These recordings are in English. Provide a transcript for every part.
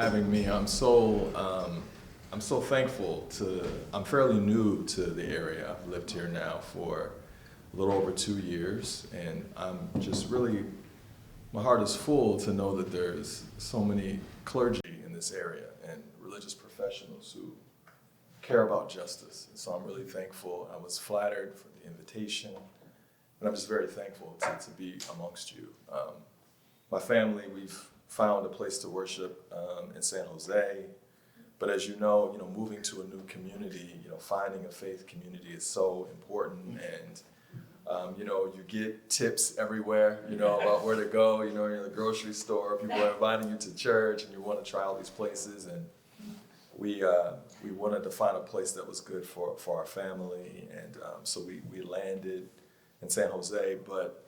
having me. I'm so thankful to. I'm fairly new to the area. I've lived here now for a little over 2 years, and I'm just really. My heart is full to know that there's so many clergy in this area and religious professionals who care about justice. And so I'm really thankful. I was flattered for the invitation, and I'm just very thankful to be amongst you. My family, we've found a place to worship in San Jose, but as you know, moving to a new community, finding a faith community is so important, and you get tips everywhere, about where to go. You're in the grocery store, people are inviting you to church, and you want to try all these places, and we wanted to find a place that was good for our family, and so we landed in San Jose, but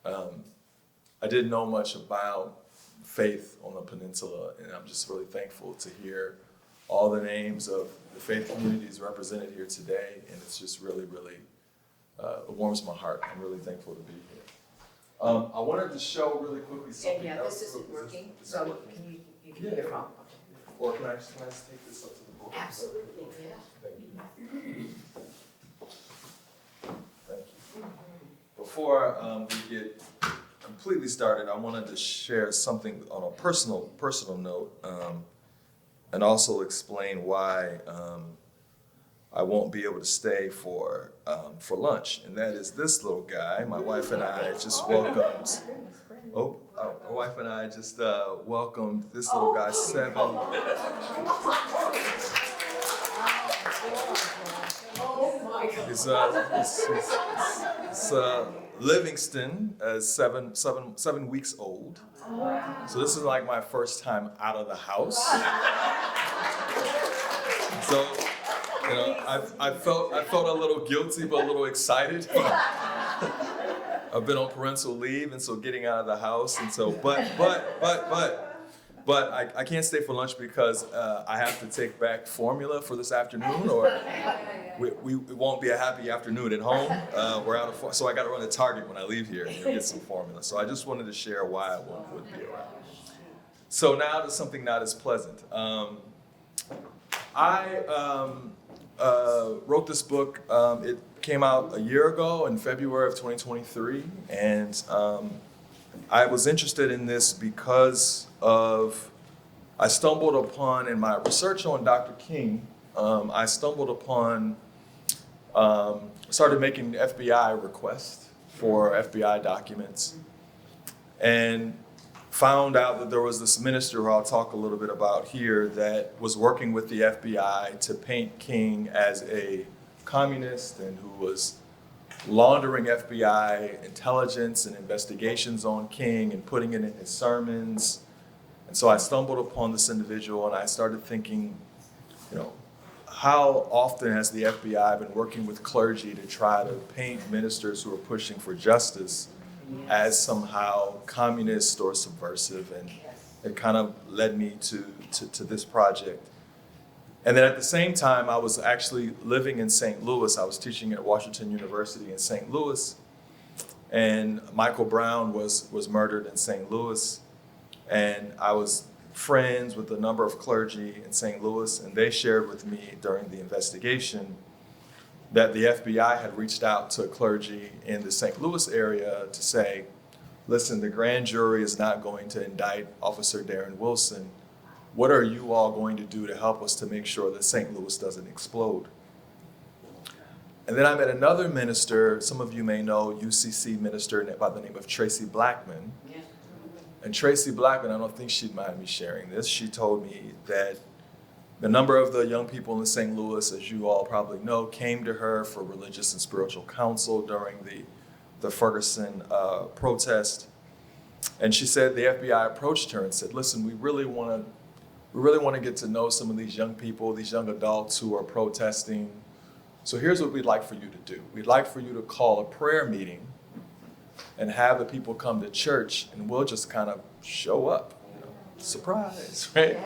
I didn't know much about faith on the peninsula, and I'm just really thankful to hear all the names of the faith communities represented here today, and it's just really, really, it warms my heart. I'm really thankful to be here. I wanted to show really quickly something else. This isn't working, so you can hear from. Or can I just take this up to the board? Absolutely, yeah. Thank you. Thank you. Before we get completely started, I wanted to share something on a personal note, and also explain why I won't be able to stay for lunch. And that is this little guy. My wife and I just welcomed. My wife and I just welcomed this little guy, 7. He's Livingston, 7 weeks old. So this is like my first time out of the house. So, I felt a little guilty, but a little excited. I've been on parental leave, and so getting out of the house, and so, but I can't stay for lunch because I have to take back formula for this afternoon, or it won't be a happy afternoon at home. We're out of so I got to run to Target when I leave here and get some formula. So I just wanted to share why I would be around. So now to something not as pleasant. I wrote this book. It came out a year ago in February of 2023, and I was interested in this because I stumbled upon, in my research on Dr. King, I stumbled upon, started making FBI requests for FBI documents, and found out that there was this minister who I'll talk a little bit about here that was working with the FBI to paint King as a communist and who was laundering FBI intelligence and investigations on King and putting it in his sermons. And so I stumbled upon this individual, and I started thinking, how often has the FBI been working with clergy to try to paint ministers who are pushing for justice as somehow communist or subversive? And it kind of led me to this project. And then at the same time, I was actually living in St. Louis. I was teaching at Washington University in St. Louis, and Michael Brown was murdered in St. Louis. And I was friends with a number of clergy in St. Louis, and they shared with me during the investigation that the FBI had reached out to clergy in the St. Louis area to say, listen, the grand jury is not going to indict Officer Darren Wilson. What are you all going to do to help us to make sure that St. Louis doesn't explode? And then I met another minister, some of you may know, UCC minister by the name of Tracy Blackman. And Tracy Blackman, I don't think she'd mind me sharing this, she told me that a number of the young people in St. Louis, as you all probably know, came to her for religious and spiritual counsel during the Ferguson protest. And she said the FBI approached her and said, listen, we really want to get to know some of these young people, these young adults who are protesting. So here's what we'd like for you to do. We'd like for you to call a prayer meeting and have the people come to church, and we'll just kind of show up. Surprise, right?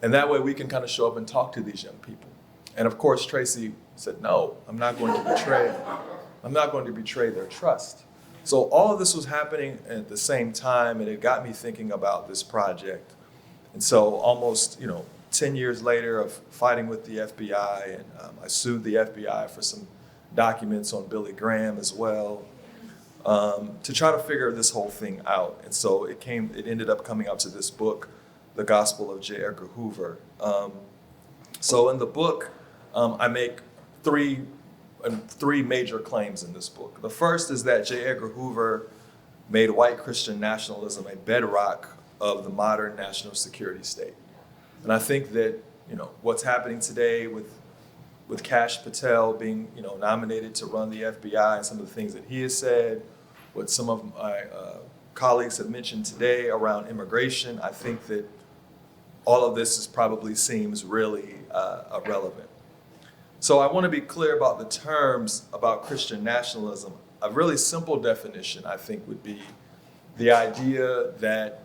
And that way we can kind of show up and talk to these young people. And of course, Tracy said, no, I'm not going to betray their trust. So all of this was happening at the same time, and it got me thinking about this project. And so almost, 10 years later of fighting with the FBI, and I sued the FBI for some documents on Billy Graham as well, to try to figure this whole thing out. And so it ended up coming out to this book, The Gospel of J. Edgar Hoover. So in the book, I make three major claims in this book. The first is that J. Edgar Hoover made white Christian nationalism a bedrock of the modern national security state. And I think that, what's happening today with Kash Patel being, nominated to run the FBI and some of the things that he has said, what some of my colleagues have mentioned today around immigration, I think that all of this probably seems really irrelevant. So I want to be clear about the terms about Christian nationalism. A really simple definition, I think, would be the idea that,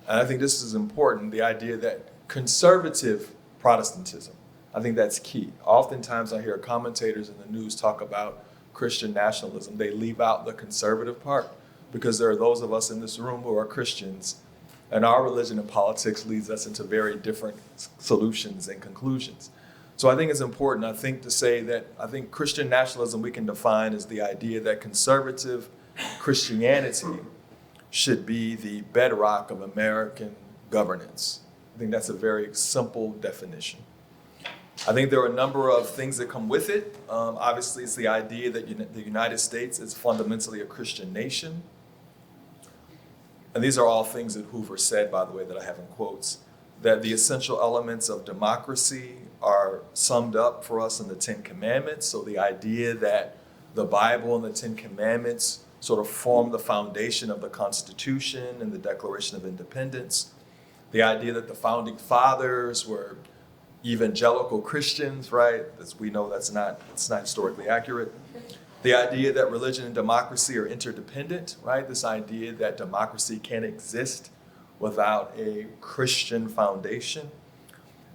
and I think this is important, the idea that conservative Protestantism, I think that's key. Oftentimes I hear commentators in the news talk about Christian nationalism. They leave out the conservative part because there are those of us in this room who are Christians, and our religion and politics leads us into very different solutions and conclusions. So I think it's important, to say that I think Christian nationalism we can define as the idea that conservative Christianity should be the bedrock of American governance. I think that's a very simple definition. I think there are a number of things that come with it. Obviously, it's the idea that the United States is fundamentally a Christian nation. And these are all things that Hoover said, by the way, that I have in quotes, that the essential elements of democracy are summed up for us in the Ten Commandments. So the idea that the Bible and the Ten Commandments sort of form the foundation of the Constitution and the Declaration of Independence. The idea that the founding fathers were evangelical Christians, right? As we know, it's not historically accurate. The idea that religion and democracy are interdependent, right? This idea that democracy can't exist without a Christian foundation.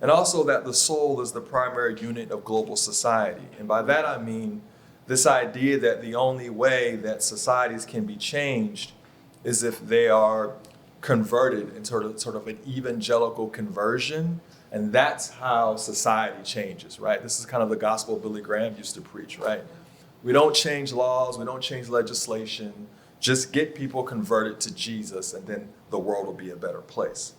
And also that the soul is the primary unit of global society. And by that I mean this idea that the only way that societies can be changed is if they are converted in sort of an evangelical conversion. And that's how society changes, right? This is kind of the gospel Billy Graham used to preach, right? We don't change laws, we don't change legislation, just get people converted to Jesus and then the world will be a better place.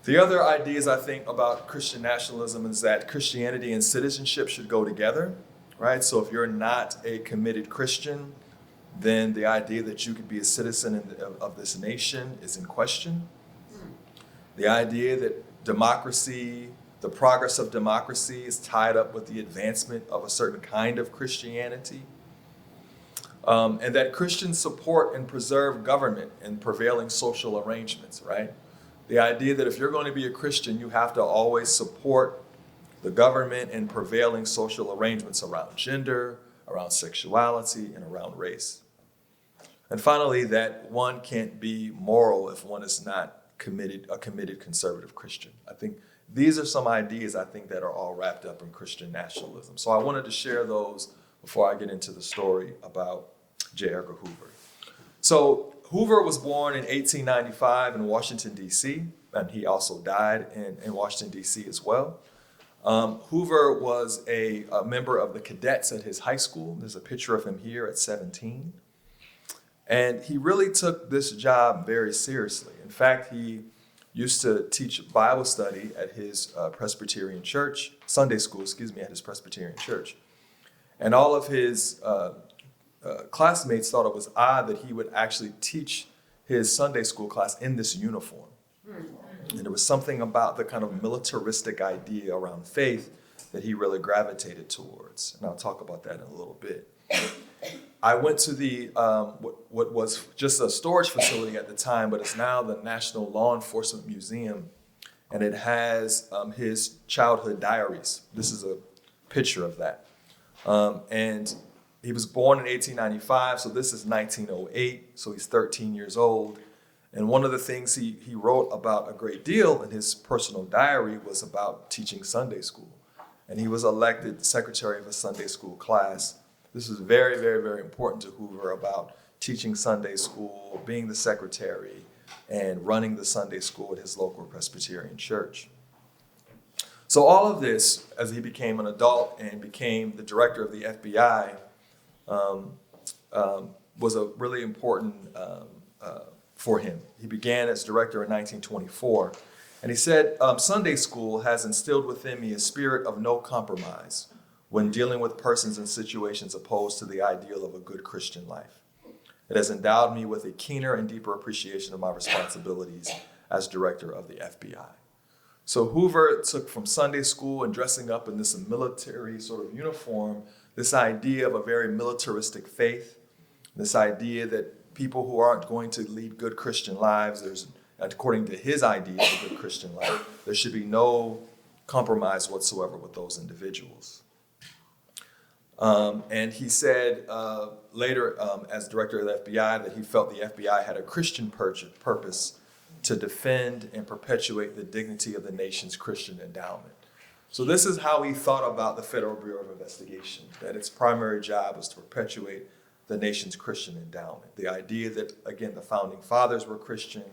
The other ideas I think about Christian nationalism is that Christianity and citizenship should go together, right? So if you're not a committed Christian, then the idea that you could be a citizen of this nation is in question. The idea that democracy, the progress of democracy is tied up with the advancement of a certain kind of Christianity. And that Christians support and preserve government and prevailing social arrangements, right? The idea that if you're going to be a Christian, you have to always support the government and prevailing social arrangements around gender, around sexuality, and around race. And finally, that one can't be moral if one is not a committed conservative Christian. I think these are some ideas I think that are all wrapped up in Christian nationalism. So I wanted to share those before I get into the story about J. Edgar Hoover. So Hoover was born in 1895 in Washington, D.C., and he also died in Washington, D.C. as well. Hoover was a member of the cadets at his high school. There's a picture of him here at 17. And he really took this job very seriously. In fact, he used to teach Bible study at his Presbyterian church, Sunday school, at his Presbyterian church. And all of his classmates thought it was odd that he would actually teach his Sunday school class in this uniform. And there was something about the kind of militaristic idea around faith that he really gravitated towards. And I'll talk about that in a little bit. I went to the what was just a storage facility at the time, but it's now the National Law Enforcement Museum, and it has his childhood diaries. This is a picture of that. And he was born in 1895, so this is 1908, so he's 13 years old. And one of the things he wrote about a great deal in his personal diary was about teaching Sunday school. And he was elected secretary of a Sunday school class. This is very, very, very important to Hoover about teaching Sunday school, being the secretary. and running the Sunday school at his local Presbyterian church. So all of this, as he became an adult and became the director of the FBI, was a really important for him. He began as director in 1924, and he said, Sunday school has instilled within me a spirit of no compromise when dealing with persons and situations opposed to the ideal of a good Christian life. It has endowed me with a keener and deeper appreciation of my responsibilities as director of the FBI. So Hoover took from Sunday school and dressing up in this military sort of uniform, this idea of a very militaristic faith, this idea that people who aren't going to lead good Christian lives, according to his idea of a good Christian life, there should be no compromise whatsoever with those individuals. And he said later, as director of the FBI, that he felt the FBI had a Christian purpose to defend and perpetuate the dignity of the nation's Christian endowment. So this is how he thought about the Federal Bureau of Investigation, that its primary job was to perpetuate the nation's Christian endowment. The idea that, again, the founding fathers were Christian,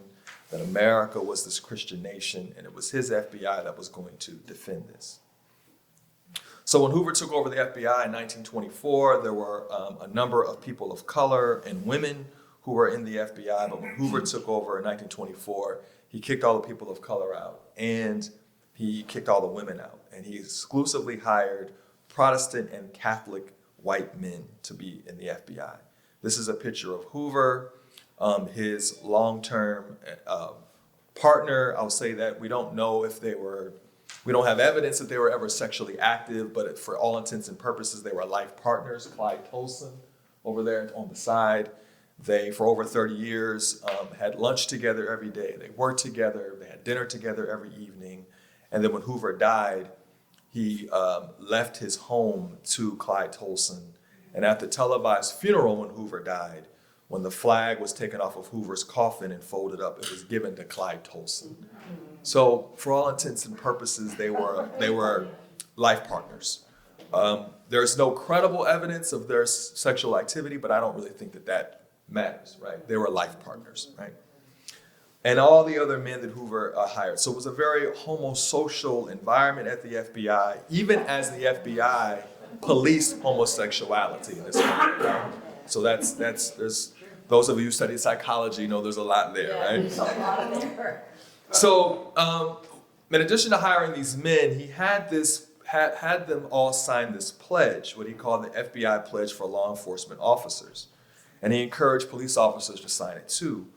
that America was this Christian nation, and it was his FBI that was going to defend this. So when Hoover took over the FBI in 1924, there were a number of people of color and women who were in the FBI, but when Hoover took over in 1924, he kicked all the people of color out, and he kicked all the women out, and he exclusively hired Protestant and Catholic white men to be in the FBI. This is a picture of Hoover, his long-term partner. I'll say that we don't know if we don't have evidence that they were ever sexually active, but for all intents and purposes, they were life partners. Clyde Tolson over there on the side. They, for over 30 years, had lunch together every day. They worked together. They had dinner together every evening. And then when Hoover died, he left his home to Clyde Tolson. And at the televised funeral when Hoover died, when the flag was taken off of Hoover's coffin and folded up, it was given to Clyde Tolson. So for all intents and purposes, they were life partners. There's no credible evidence of their sexual activity, but I don't really think that matters, right? They were life partners, right? And all the other men that Hoover hired. So it was a very homosocial environment at the FBI, even as the FBI policed homosexuality in this country. Right? So there's those of you who study psychology know there's a lot there, right? There's a lot there. So in addition to hiring these men, he had them all sign this pledge, what he called the FBI Pledge for Law Enforcement Officers. And he encouraged police officers to sign it too.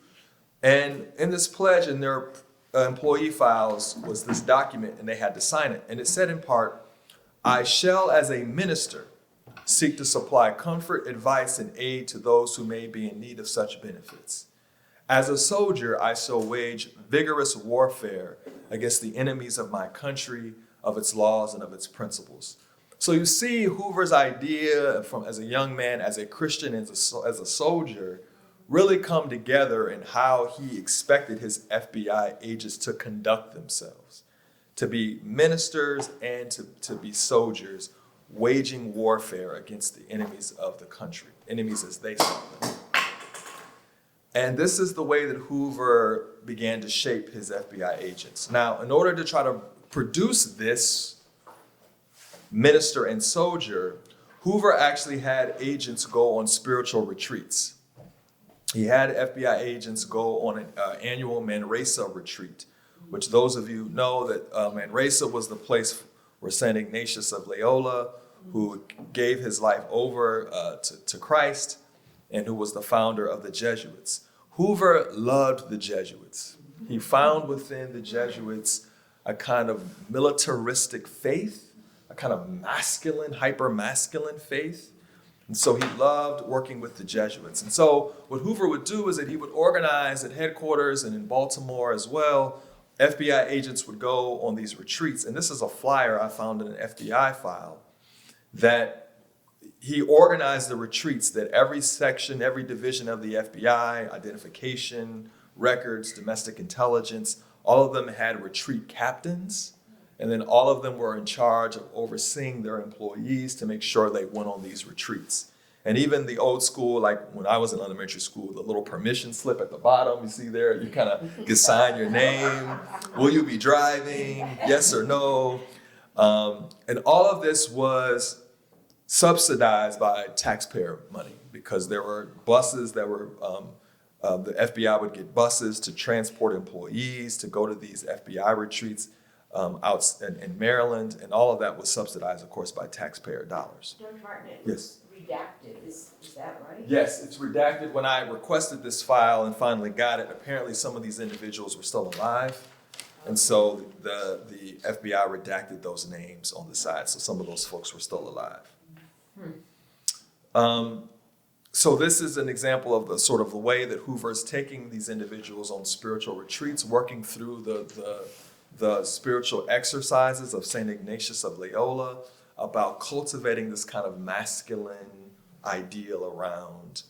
And in this pledge, in their employee files, was this document, and they had to sign it. And it said in part, "I shall, as a minister, seek to supply comfort, advice, and aid to those who may be in need of such benefits. As a soldier, I shall wage vigorous warfare against the enemies of my country, of its laws, and of its principles." So you see Hoover's idea as a young man, as a Christian, as a soldier, really come together in how he expected his FBI agents to conduct themselves, to be ministers and to be soldiers, waging warfare against the enemies of the country, enemies as they saw them. And this is the way that Hoover began to shape his FBI agents. Now, in order to try to produce this minister and soldier, Hoover actually had agents go on spiritual retreats. He had FBI agents go on an annual Manresa retreat, which those of you know that Manresa was the place where St. Ignatius of Loyola, who gave his life over to Christ and who was the founder of the Jesuits. Hoover loved the Jesuits. He found within the Jesuits a kind of militaristic faith, a kind of masculine, hyper-masculine faith. And so he loved working with the Jesuits. And so what Hoover would do is that he would organize at headquarters and in Baltimore as well, FBI agents would go on these retreats. And this is a flyer I found in an FBI file that he organized the retreats, that every section, every division of the FBI, identification, records, domestic intelligence, all of them had retreat captains. And then all of them were in charge of overseeing their employees to make sure they went on these retreats. And even the old school, like when I was in elementary school, the little permission slip at the bottom, you see there, you kind of can sign your name. Will you be driving? Yes or no? And all of this was subsidized by taxpayer money because there were buses that were, the FBI would get buses to transport employees to go to these FBI retreats out in Maryland, and all of that was subsidized, of course, by taxpayer dollars. Dr. Martin, it Yes. was redacted, is that right? Yes, it's redacted. When I requested this file and finally got it, apparently some of these individuals were still alive. And so the FBI redacted those names on the side, so some of those folks were still alive. So this is an example of the sort of the way that Hoover is taking these individuals on spiritual retreats, working through the spiritual exercises of St. Ignatius of Loyola about cultivating this kind of masculine ideal around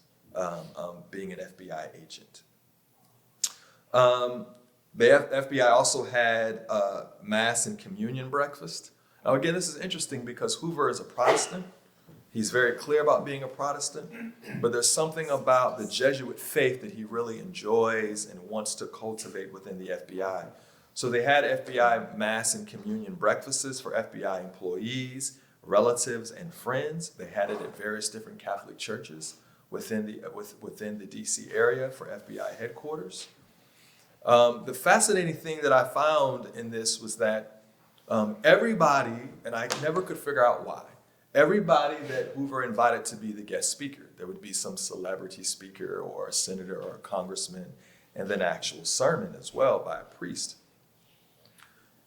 being an FBI agent. The FBI also had Mass and Communion breakfast. Now again, this is interesting because Hoover is a Protestant. He's very clear about being a Protestant, but there's something about the Jesuit faith that he really enjoys and wants to cultivate within the FBI. So they had FBI Mass and Communion breakfasts for FBI employees, relatives, and friends. They had it at various different Catholic churches within the DC area for FBI headquarters. The fascinating thing that I found in this was that everybody, and I never could figure out why, everybody that Hoover invited to be the guest speaker, there would be some celebrity speaker or a senator or a congressman, and then actual sermon as well by a priest.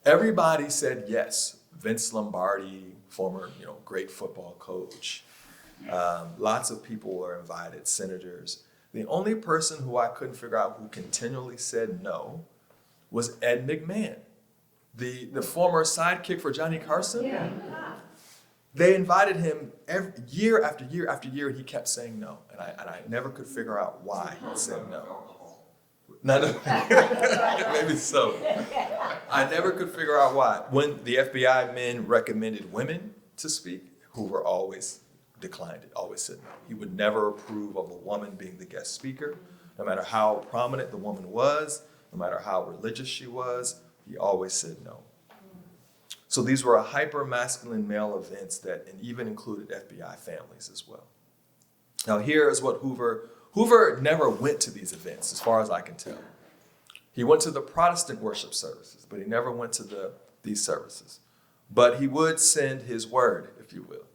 Everybody said yes. Vince Lombardi, former great football coach. Lots of people were invited, senators. The only person who I couldn't figure out who continually said no was Ed McMahon, the former sidekick for Johnny Carson. Yeah. They invited him year after year after year, and he kept saying no. And I never could figure out why he said no. No, maybe so. I never could figure out why. When the FBI men recommended women to speak, Hoover always declined it, always said no. He would never approve of a woman being the guest speaker, no matter how prominent the woman was, no matter how religious she was, he always said no. So these were hyper-masculine male events that even included FBI families as well. Now here is what Hoover never went to these events, as far as I can tell. He went to the Protestant worship services, but he never went to these services. But he would send his word, if you will.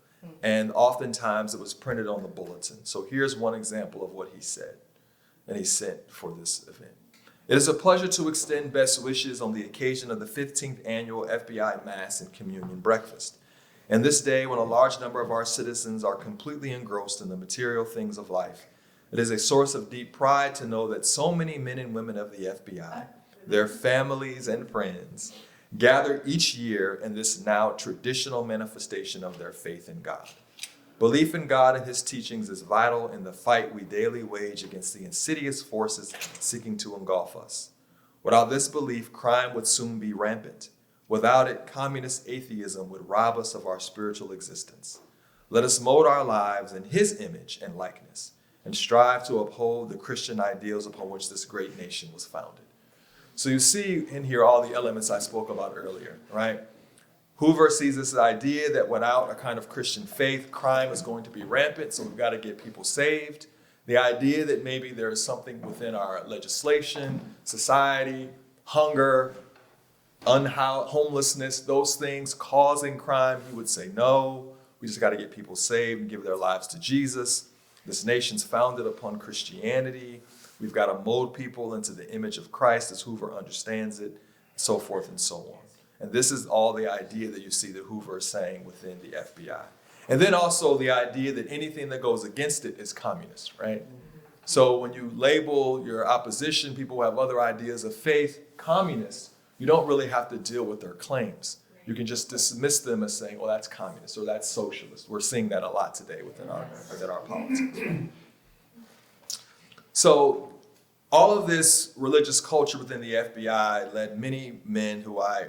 And oftentimes it was printed on the bulletin. So here's one example of what he said, and he sent for this event. It is a pleasure to extend best wishes on the occasion of the 15th annual FBI Mass and Communion Breakfast. And this day, when a large number of our citizens are completely engrossed in the material things of life, it is a source of deep pride to know that so many men and women of the FBI, their families and friends, gather each year in this now traditional manifestation of their faith in God. Belief in God and his teachings is vital in the fight we daily wage against the insidious forces seeking to engulf us. Without this belief, crime would soon be rampant. Without it, communist atheism would rob us of our spiritual existence. Let us mold our lives in his image and likeness and strive to uphold the Christian ideals upon which this great nation was founded. So you see in here all the elements I spoke about earlier, right? Hoover sees this idea that without a kind of Christian faith, crime is going to be rampant, so we've got to get people saved. The idea that maybe there is something within our legislation, society, hunger, homelessness, those things causing crime, he would say no. We just got to get people saved and give their lives to Jesus. This nation's founded upon Christianity. We've got to mold people into the image of Christ as Hoover understands it, so forth and so on. And this is all the idea that you see that Hoover is saying within the FBI. And then also the idea that anything that goes against it is communist, right? So when you label your opposition, people who have other ideas of faith, communists, you don't really have to deal with their claims. You can just dismiss them as saying, well, that's communist or that's socialist. We're seeing that a lot today within our politics. So all of this religious culture within the FBI led many men who I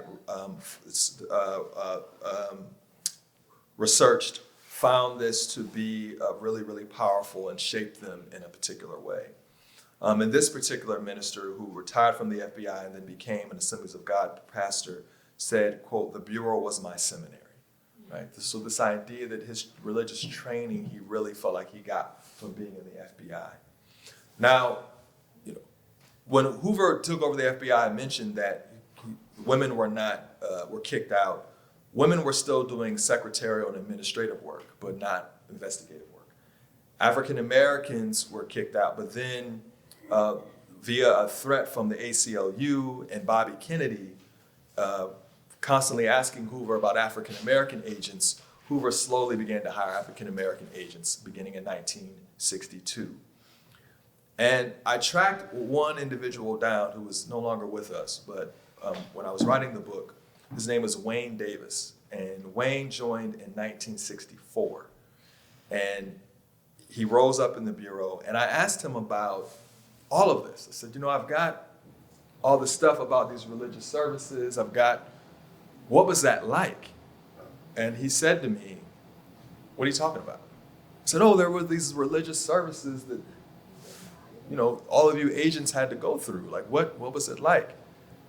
researched found this to be really, really powerful and shaped them in a particular way. And this particular minister, who retired from the FBI and then became an Assemblies of God pastor, said, quote, "The Bureau was my seminary." Right? So this idea that his religious training, he really felt like he got from being in the FBI. Now, when Hoover took over the FBI, I mentioned that women were kicked out. Women were still doing secretarial and administrative work, but not investigative work. African Americans were kicked out, but then via a threat from the ACLU and Bobby Kennedy, constantly asking Hoover about African American agents, Hoover slowly began to hire African American agents beginning in 1962. And I tracked one individual down who was no longer with us, but when I was writing the book, his name was Wayne Davis. And Wayne joined in 1964. And he rose up in the Bureau, and I asked him about all of this. I said, I've got all this stuff about these religious services. What was that like? And he said to me, "What are you talking about?" I said, "Oh, there were these religious services that, all of you agents had to go through. Like, what was it like?"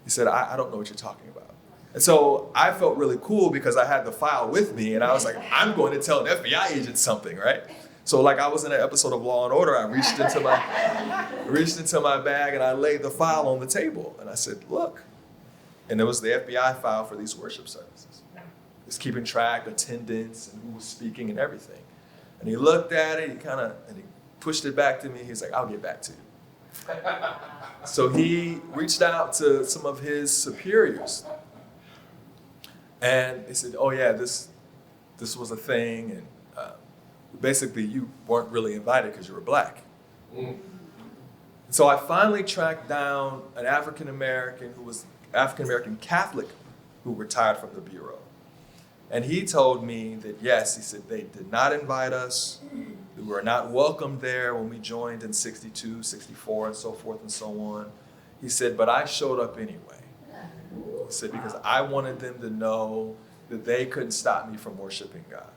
He said, I don't know what you're talking about. And so I felt really cool because I had the file with me, and I was like, I'm going to tell an FBI agent something, right? So like I was in an episode of Law and Order, I reached into my bag and I laid the file on the table, and I said, "Look." And it was the FBI file for these worship services. It's keeping track, attendance, and who was speaking and everything. And he looked at it, and he pushed it back to me. He's like, "I'll get back to you." So he reached out to some of his superiors. And he said, "Oh yeah, this was a thing, and basically you weren't really invited because you were black." So I finally tracked down an African American Catholic who retired from the Bureau. And he told me that yes, he said, they did not invite us. We were not welcomed there when we joined in 62, 64, and so forth and so on. He said, but I showed up anyway. He said, because I wanted them to know that they couldn't stop me from worshiping God.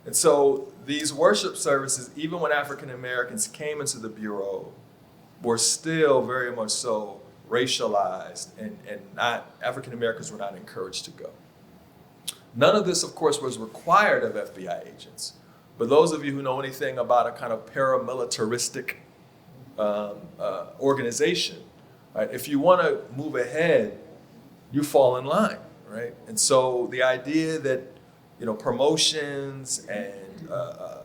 And so these worship services, even when African Americans came into the Bureau, were still very much so racialized, and African Americans were not encouraged to go. None of this, of course, was required of FBI agents. But those of you who know anything about a kind of paramilitaristic organization, right? If you want to move ahead, you fall in line, right? And so the idea that promotions and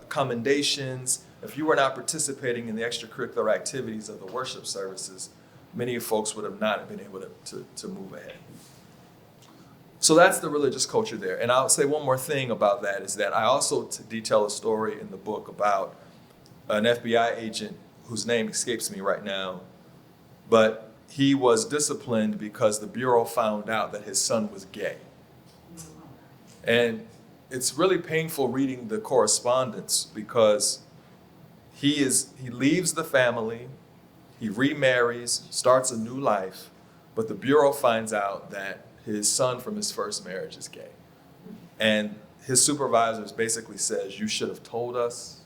commendations, if you were not participating in the extracurricular activities of the worship services, many folks would have not been able to move ahead. So that's the religious culture there. And I'll say one more thing about that is that I also detail a story in the book about an FBI agent whose name escapes me right now, but he was disciplined because the Bureau found out that his son was gay. And it's really painful reading the correspondence because he leaves the family, he remarries, starts a new life, but the Bureau finds out that his son from his first marriage is gay. And his supervisors basically says, "You should have told us.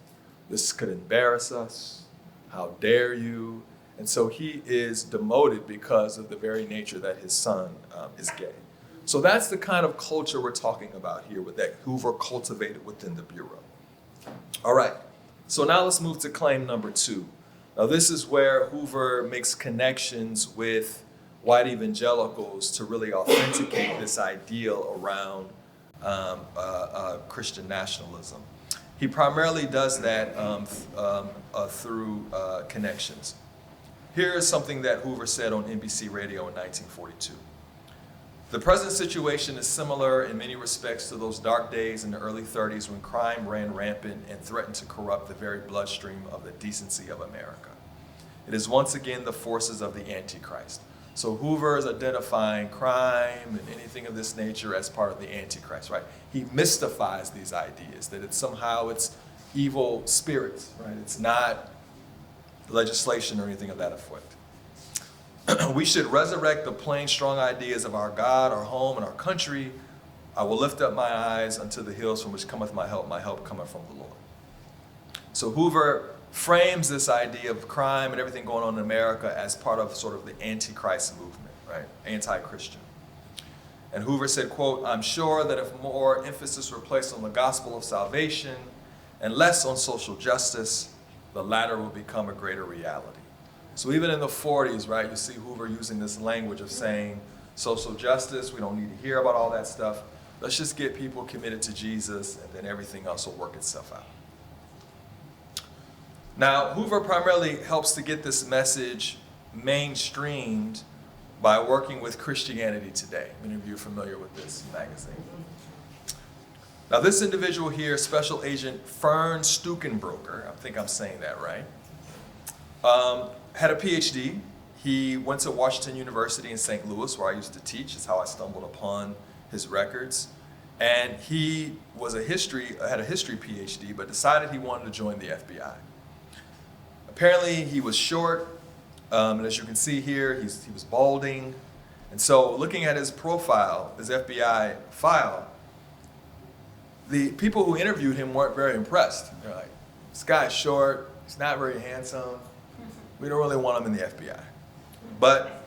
This could embarrass us. How dare you?" And so he is demoted because of the very nature that his son is gay. So that's the kind of culture we're talking about here with that Hoover cultivated within the Bureau. All right, so now let's move to claim number 2. Now this is where Hoover makes connections with white evangelicals to really authenticate this ideal around Christian nationalism. He primarily does that through connections. Here is something that Hoover said on NBC Radio in 1942. "The present situation is similar in many respects to those dark days in the early 30s when crime ran rampant and threatened to corrupt the very bloodstream of the decency of America. It is once again the forces of the Antichrist." So Hoover is identifying crime and anything of this nature as part of the Antichrist, right? He mystifies these ideas, that it's evil spirits, right? It's not legislation or anything of that effect. "We should resurrect the plain, strong ideas of our God, our home, and our country, I will lift up my eyes unto the hills from which cometh my help cometh from the Lord. So Hoover frames this idea of crime and everything going on in America as part of sort of the anti-Christ movement, right? Anti-Christian. And Hoover said, quote, "I'm sure that if more emphasis were placed on the gospel of salvation and less on social justice, the latter will become a greater reality." So even in the 40s, right, you see Hoover using this language of saying social justice, we don't need to hear about all that stuff. Let's just get people committed to Jesus and then everything else will work itself out. Now, Hoover primarily helps to get this message mainstreamed by working with Christianity Today. Many of you are familiar with this magazine. Now, this individual here, Special Agent Fern Stukenbroker, I think I'm saying that right, had a PhD. He went to Washington University in St. Louis, where I used to teach. It's how I stumbled upon his records. And he was had a history PhD, but decided he wanted to join the FBI. Apparently, he was short, and as you can see here, he was balding. And so looking at his profile, his FBI file, the people who interviewed him weren't very impressed. They're like, this guy's short, he's not very handsome, we don't really want him in the FBI. But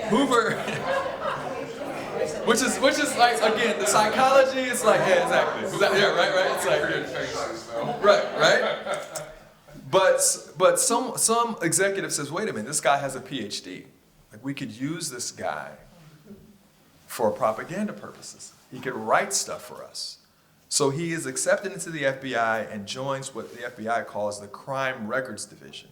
Hoover, which is like, again, the psychology, it's like, yeah, exactly. Yeah, right, it's like, right. But some executive says, wait a minute, this guy has a PhD. Like, we could use this guy for propaganda purposes. He could write stuff for us. So he is accepted into the FBI and joins what the FBI calls the Crime Records Division,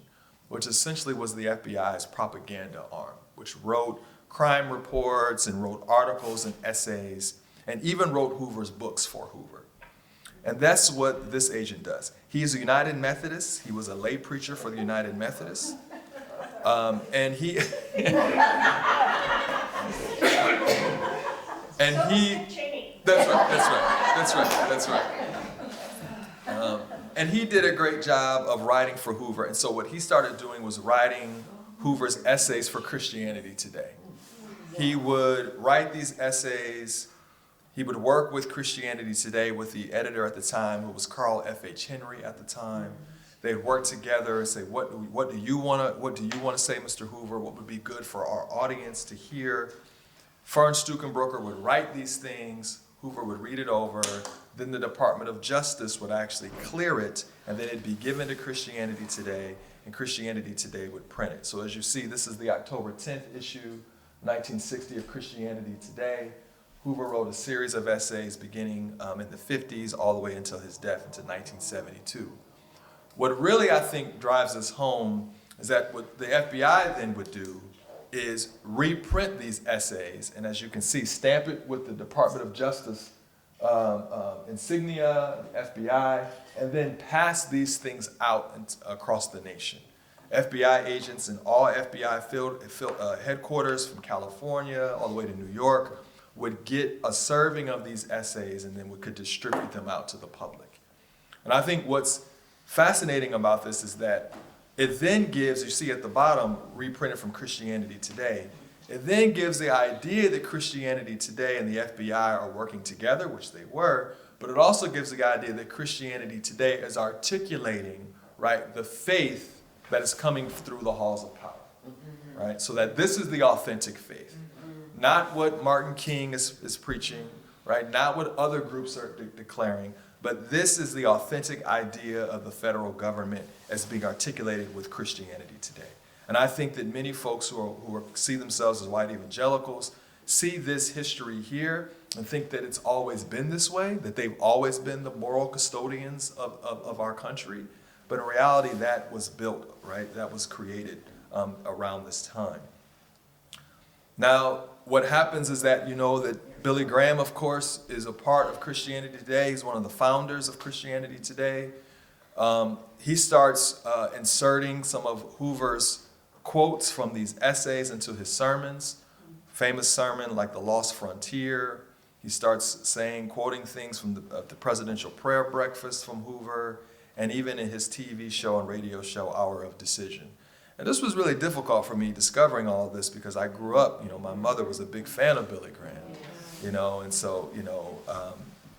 which essentially was the FBI's propaganda arm, which wrote crime reports and wrote articles and essays, and even wrote Hoover's books for Hoover. And that's what this agent does. He is a United Methodist. He was a lay preacher for the United Methodists. And he... That's right. And he did a great job of writing for Hoover. And so what he started doing was writing Hoover's essays for Christianity Today. He would write these essays. He would work with Christianity Today with the editor at the time, who was Carl F.H. Henry at the time. They'd work together and say, what do you want to say, Mr. Hoover? What would be good for our audience to hear? Fern Stukenbroker would write these things. Hoover would read it over. Then the Department of Justice would actually clear it, and then it'd be given to Christianity Today, and Christianity Today would print it. So as you see, this is the October 10th issue, 1960 of Christianity Today. Hoover wrote a series of essays beginning in the 50s all the way until his death into 1972. What really, I think, drives this home is that what the FBI then would do is reprint these essays, and as you can see, stamp it with the Department of Justice insignia, FBI, and then pass these things out across the nation. FBI agents in all FBI headquarters from California all the way to New York would get a serving of these essays, and then we could distribute them out to the public. And I think what's fascinating about this is that it then gives, you see at the bottom, reprinted from Christianity Today, it then gives the idea that Christianity Today and the FBI are working together, which they were, but it also gives the idea that Christianity Today is articulating, right, the faith that is coming through the halls of power, right? So that this is the authentic faith, not what Martin King is preaching, right? Not what other groups are declaring, but this is the authentic idea of the federal government as being articulated with Christianity Today. And I think that many folks who see themselves as white evangelicals see this history here and think that it's always been this way, that they've always been the moral custodians of our country. But in reality, that was built, right? That was created around this time. Now, what happens is that you know that Billy Graham, of course, is a part of Christianity Today. He's one of the founders of Christianity Today. He starts inserting some of Hoover's quotes from these essays into his sermons. Famous sermon like The Lost Frontier. He starts quoting things from the presidential prayer breakfast from Hoover, and even in his TV show and radio show, Hour of Decision. And this was really difficult for me discovering all of this because I grew up, my mother was a big fan of Billy Graham, and so,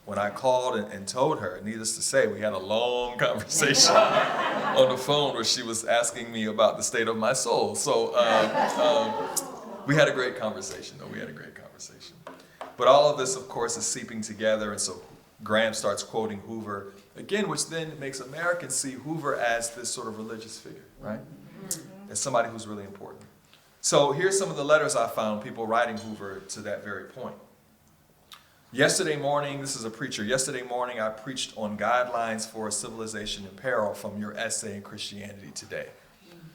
when I called and told her, needless to say, we had a long conversation on the phone where she was asking me about the state of my soul. So we had a great conversation, though. We had a great conversation. But all of this, of course, is seeping together, and so Graham starts quoting Hoover again, which then makes Americans see Hoover as this sort of religious figure, right? As somebody who's really important. So here's some of the letters I found, people writing Hoover to that very point. Yesterday morning, this is a preacher, yesterday morning I preached on guidelines for a civilization in peril from your essay in Christianity Today.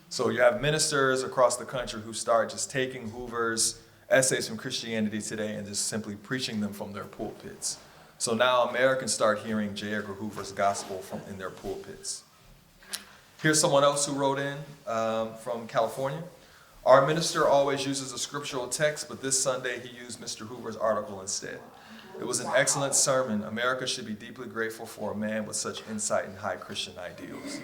So you have ministers across the country who start just taking Hoover's essays from Christianity Today and just simply preaching them from their pulpits. So now Americans start hearing J. Edgar Hoover's gospel in their pulpits. Here's someone else who wrote in from California. Our minister always uses a scriptural text, but this Sunday he used Mr. Hoover's article instead. It was an excellent sermon. America should be deeply grateful for a man with such insight and high Christian ideals.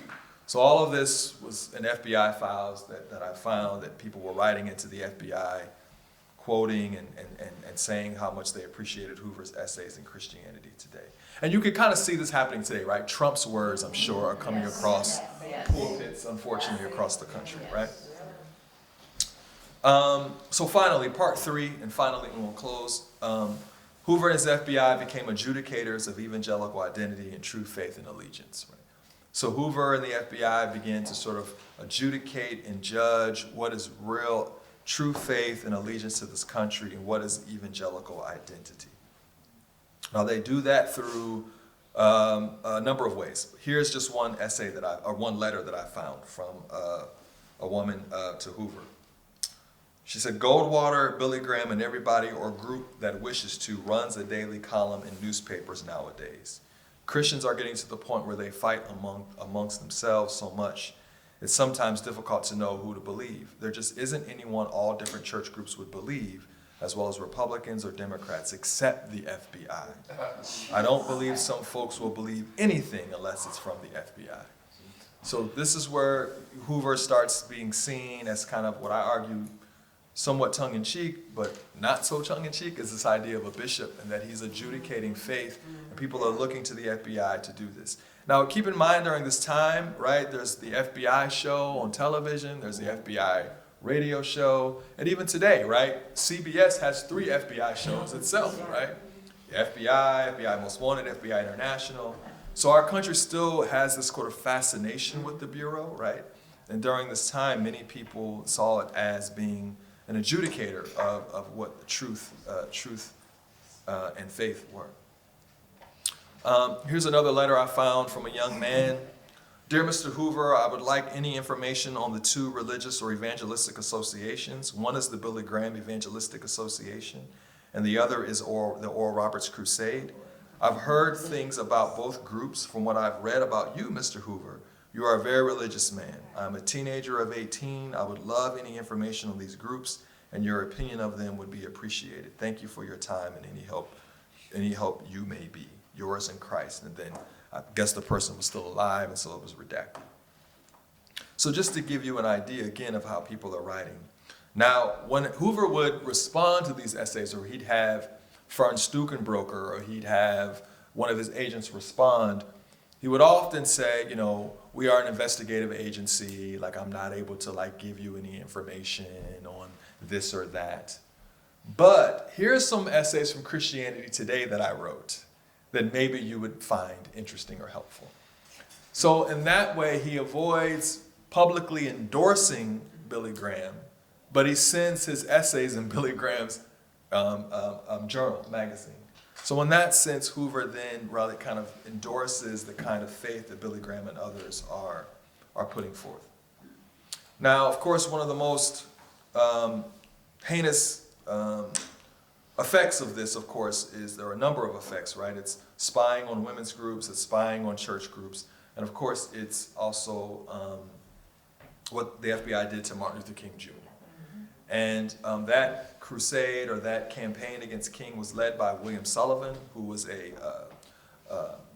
So all of this was in FBI files that I found that people were writing into the FBI, quoting and saying how much they appreciated Hoover's essays in Christianity Today. And you can kind of see this happening today, right? Trump's words, I'm sure, are coming across pulpits, unfortunately, across the country, right? So finally, part 3, and finally we'll close. Hoover and his FBI became adjudicators of evangelical identity and true faith and allegiance. Right? So Hoover and the FBI began to sort of adjudicate and judge what is real, true faith and allegiance to this country and what is evangelical identity. Now they do that through a number of ways. Here's just one one letter that I found from a woman to Hoover. She said, Goldwater, Billy Graham, and everybody or group that wishes to runs a daily column in newspapers nowadays. Christians are getting to the point where they fight amongst themselves so much, it's sometimes difficult to know who to believe. There just isn't anyone all different church groups would believe, as well as Republicans or Democrats, except the FBI. I don't believe some folks will believe anything unless it's from the FBI. So this is where Hoover starts being seen as kind of what I argue somewhat tongue-in-cheek, but not so tongue-in-cheek, is this idea of a bishop and that he's adjudicating faith, and people are looking to the FBI to do this. Now, keep in mind during this time, right, there's the FBI show on television, there's the FBI radio show, and even today, right, CBS has 3 FBI shows itself, right? The FBI, FBI Most Wanted, FBI International. So our country still has this sort of fascination with the Bureau, right? And during this time, many people saw it as being an adjudicator of what the truth and faith were. Here's another letter I found from a young man. Dear Mr. Hoover, I would like any information on the 2 religious or evangelistic associations. One is the Billy Graham Evangelistic Association, and the other is the Oral Roberts Crusade. I've heard things about both groups from what I've read about you, Mr. Hoover. You are a very religious man. I'm a teenager of 18. I would love any information on these groups, and your opinion of them would be appreciated. Thank you for your time and any help you may be. Yours in Christ. And then I guess the person was still alive, and so it was redacted. So just to give you an idea again of how people are writing. Now, when Hoover would respond to these essays, or he'd have Fern Stukenbroker, or he'd have one of his agents respond, he would often say, we are an investigative agency, I'm not able to give you any information on this or that. But here's some essays from Christianity Today that I wrote that maybe you would find interesting or helpful. So in that way, he avoids publicly endorsing Billy Graham, but he sends his essays in Billy Graham's journal, magazine. So in that sense, Hoover then really kind of endorses the kind of faith that Billy Graham and others are putting forth. Now, of course, one of the most heinous effects of this, of course, is there are a number of effects, right? It's spying on women's groups, it's spying on church groups, and of course, it's also what the FBI did to Martin Luther King Jr. And that crusade or that campaign against King was led by William Sullivan, who was a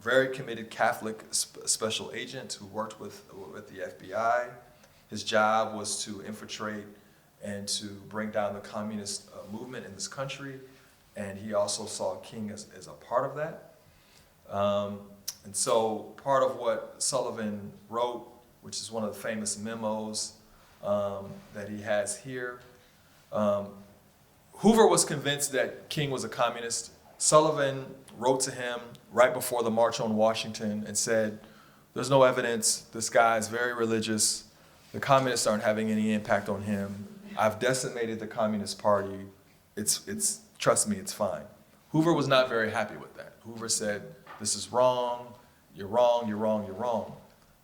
very committed Catholic special agent who worked with the FBI. His job was to infiltrate and to bring down the communist movement in this country, and he also saw King as a part of that. And so part of what Sullivan wrote, which is one of the famous memos that he has here, Hoover was convinced that King was a communist. Sullivan wrote to him right before the March on Washington and said, there's no evidence, this guy is very religious, the communists aren't having any impact on him, I've decimated the Communist Party, trust me, it's fine. Hoover was not very happy with that. Hoover said, this is wrong, you're wrong, you're wrong, you're wrong.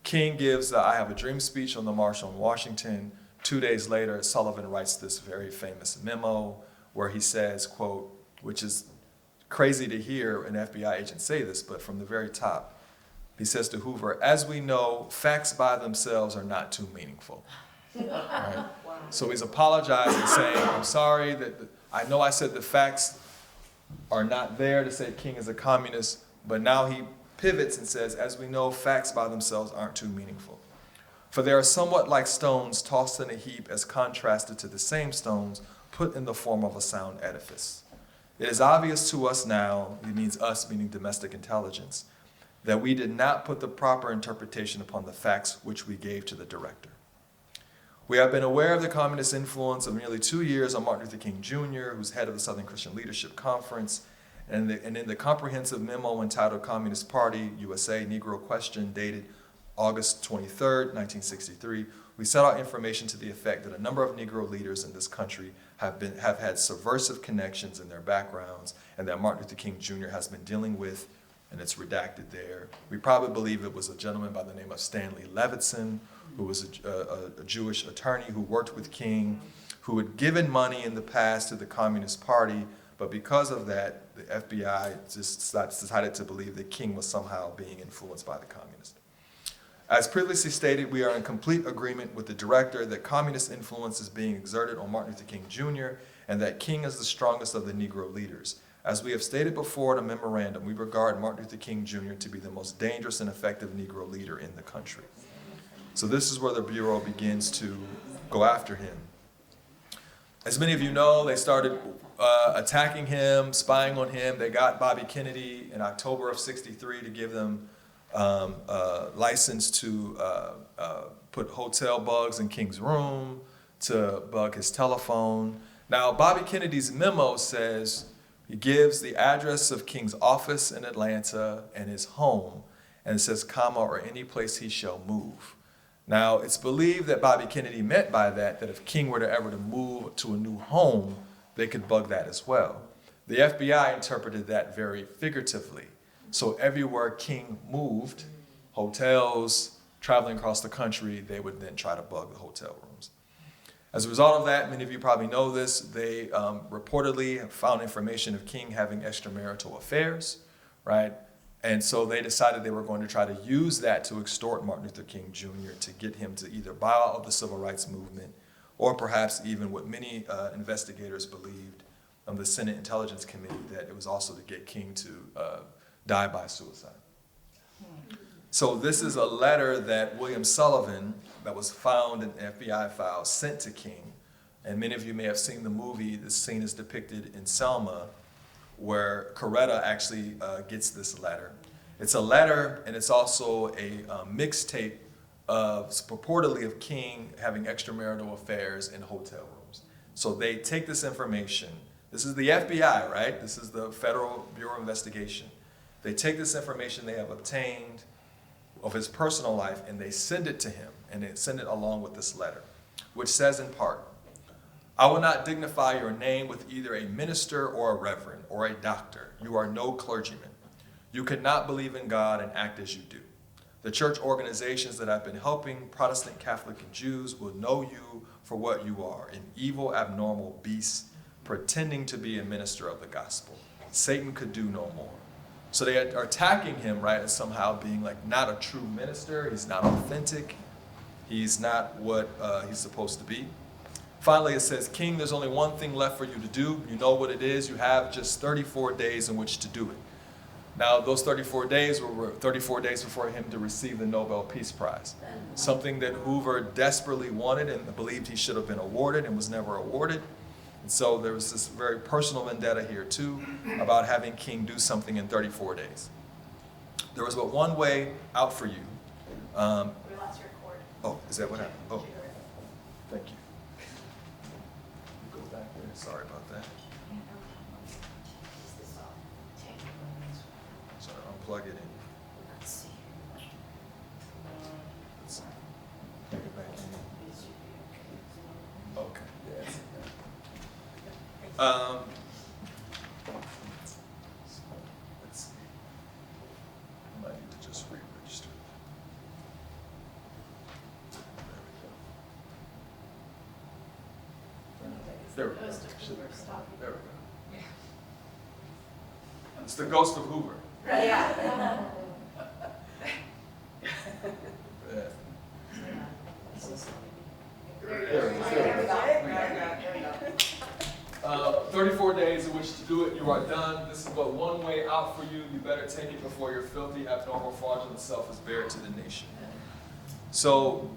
King gives the I Have a Dream speech on the March on Washington. 2 days later, Sullivan writes this very famous memo where he says, quote, which is crazy to hear an FBI agent say this, but from the very top, he says to Hoover, as we know, facts by themselves are not too meaningful. Right? So he's apologizing, saying, I'm sorry that I know I said the facts are not there to say King is a communist, but now he pivots and says, as we know, facts by themselves aren't too meaningful. For they are somewhat like stones tossed in a heap as contrasted to the same stones put in the form of a sound edifice. It is obvious to us now, it means us, meaning domestic intelligence, that we did not put the proper interpretation upon the facts which we gave to the director. We have been aware of the communist influence of nearly 2 years on Martin Luther King Jr., who's head of the Southern Christian Leadership Conference, and in the comprehensive memo entitled Communist Party, USA, Negro Question, dated August 23rd, 1963, we set out information to the effect that a number of Negro leaders in this country have had subversive connections in their backgrounds, and that Martin Luther King Jr. has been dealing with, and it's redacted there. We probably believe it was a gentleman by the name of Stanley Levinson, who was a Jewish attorney who worked with King, who had given money in the past to the Communist Party, but because of that, the FBI just decided to believe that King was somehow being influenced by the communists. As previously stated, we are in complete agreement with the director that communist influence is being exerted on Martin Luther King Jr. and that King is the strongest of the Negro leaders. As we have stated before in a memorandum, we regard Martin Luther King Jr. to be the most dangerous and effective Negro leader in the country. So this is where the Bureau begins to go after him. As many of you know, they started attacking him, spying on him. They got Bobby Kennedy in October of '63 to give them license to put hotel bugs in King's room, to bug his telephone. Now, Bobby Kennedy's memo says he gives the address of King's office in Atlanta and his home, and it says, comma, or any place he shall move. Now, it's believed that Bobby Kennedy meant by that if King were to ever to move to a new home, they could bug that as well. The FBI interpreted that very figuratively. So everywhere King moved, hotels, traveling across the country, they would then try to bug the hotel rooms. As a result of that, many of you probably know this, they reportedly found information of King having extramarital affairs, right? And so they decided they were going to try to use that to extort Martin Luther King Jr. to get him to either bow out of the civil rights movement or perhaps even what many investigators believed, the Senate Intelligence Committee, that it was also to get King to die by suicide. So this is a letter that William Sullivan, that was found in FBI files, sent to King. And many of you may have seen the movie. This scene is depicted in Selma, where Coretta actually gets this letter. It's a letter, and it's also a mixtape of purportedly of King having extramarital affairs in hotel rooms. So they take this information. This is the FBI, right? This is the Federal Bureau of Investigation. They take this information they have obtained of his personal life, and they send it to him, and they send it along with this letter, which says in part, I will not dignify your name with either a minister or a reverend or a doctor. You are no clergyman. You cannot believe in God and act as you do. The church organizations that have been helping Protestant, Catholic, and Jews will know you for what you are, an evil, abnormal beast pretending to be a minister of the gospel. Satan could do no more. So they are attacking him, right, as somehow being like not a true minister. He's not authentic. He's not what he's supposed to be. Finally, it says, King, there's only one thing left for you to do. You know what it is. You have just 34 days in which to do it. Now, those 34 days were 34 days before him to receive the Nobel Peace Prize, something that Hoover desperately wanted and believed he should have been awarded and was never awarded. And so there was this very personal vendetta here, too, about having King do something in 34 days. There was but one way out for you. We lost your cord. Oh, is that what happened? Oh, thank you. Go back there. Sorry about that. So I'll unplug it in. Let's see. Let's plug it back in. Okay. Yeah. Let's see. I might need to just re-register. There we go. There we go. It's the ghost of Hoover. Yeah. Yeah. 34 days in which to do it, you are done. This is but one way out for you. You better take it before your filthy, abnormal, fraudulent self is bared to the nation. So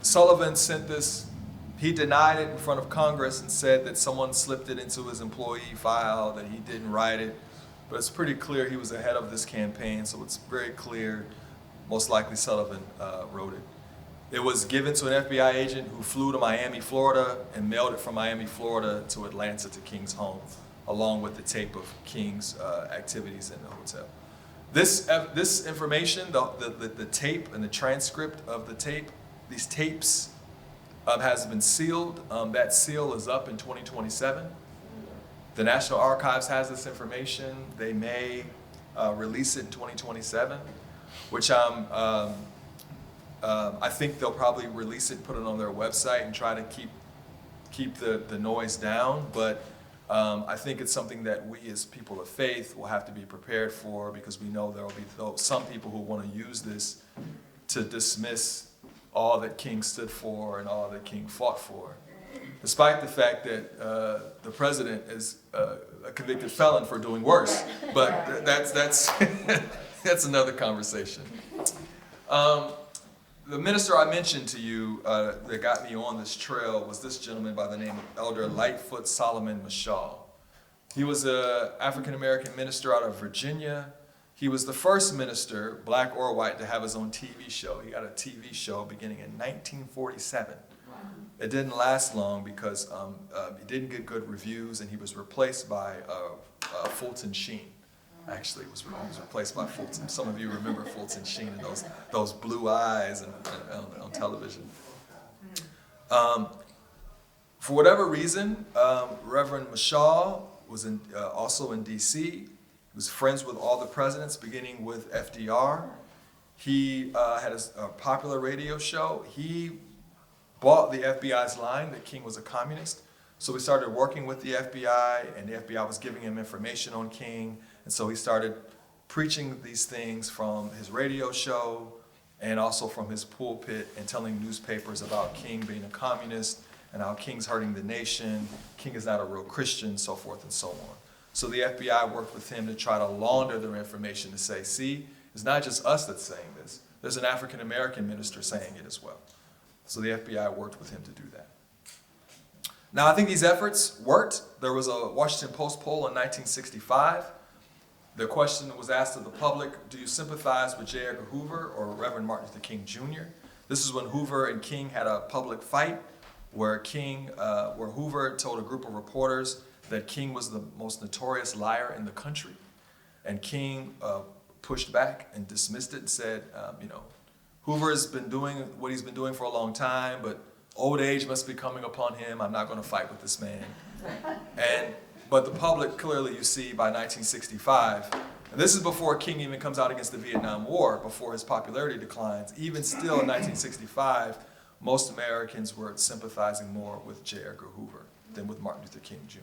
Sullivan sent this. He denied it in front of Congress and said that someone slipped it into his employee file, that he didn't write it. But it's pretty clear he was ahead of this campaign, so it's very clear most likely Sullivan wrote it. It was given to an FBI agent who flew to Miami, Florida, and mailed it from Miami, Florida to Atlanta to King's home, along with the tape of King's activities in the hotel. This information, the tape and the transcript of the tape, these tapes has been sealed. That seal is up in 2027. The National Archives has this information. They may release it in 2027, which I think they'll probably release it, put it on their website, and try to keep the noise down. But I think it's something that we as people of faith will have to be prepared for, because we know there will be some people who want to use this to dismiss all that King stood for and all that King fought for, despite the fact that the president is a convicted felon for doing worse. But that's that's another conversation. The minister I mentioned to you that got me on this trail was this gentleman by the name of Elder Lightfoot Solomon Mashal. He was an African-American minister out of Virginia. He was the first minister, black or white, to have his own TV show. He got a TV show beginning in 1947. It didn't last long because he didn't get good reviews, and he was replaced by Fulton Sheen. Actually, he was replaced by Fulton. Some of you remember Fulton Sheen and those blue eyes on television. For whatever reason, Reverend Mashal was also in D.C. He was friends with all the presidents, beginning with FDR. He had a popular radio show. He bought the FBI's line that King was a communist. So we started working with the FBI, and the FBI was giving him information on King. And so he started preaching these things from his radio show and also from his pulpit, and telling newspapers about King being a communist and how King's hurting the nation, King is not a real Christian, so forth and so on. So the FBI worked with him to try to launder their information to say, see, it's not just us that's saying this. There's an African-American minister saying it as well. So the FBI worked with him to do that. Now, I think these efforts worked. There was a Washington Post poll in 1965. The question was asked of the public, do you sympathize with J. Edgar Hoover or Reverend Martin Luther King Jr.? This is when Hoover and King had a public fight where Hoover told a group of reporters that King was the most notorious liar in the country. And King pushed back and dismissed it and said, Hoover has been doing what he's been doing for a long time, but old age must be coming upon him. I'm not going to fight with this man. But the public, clearly, you see, by 1965, and this is before King even comes out against the Vietnam War, before his popularity declines. Even still in 1965, most Americans were sympathizing more with J. Edgar Hoover than with Martin Luther King Jr.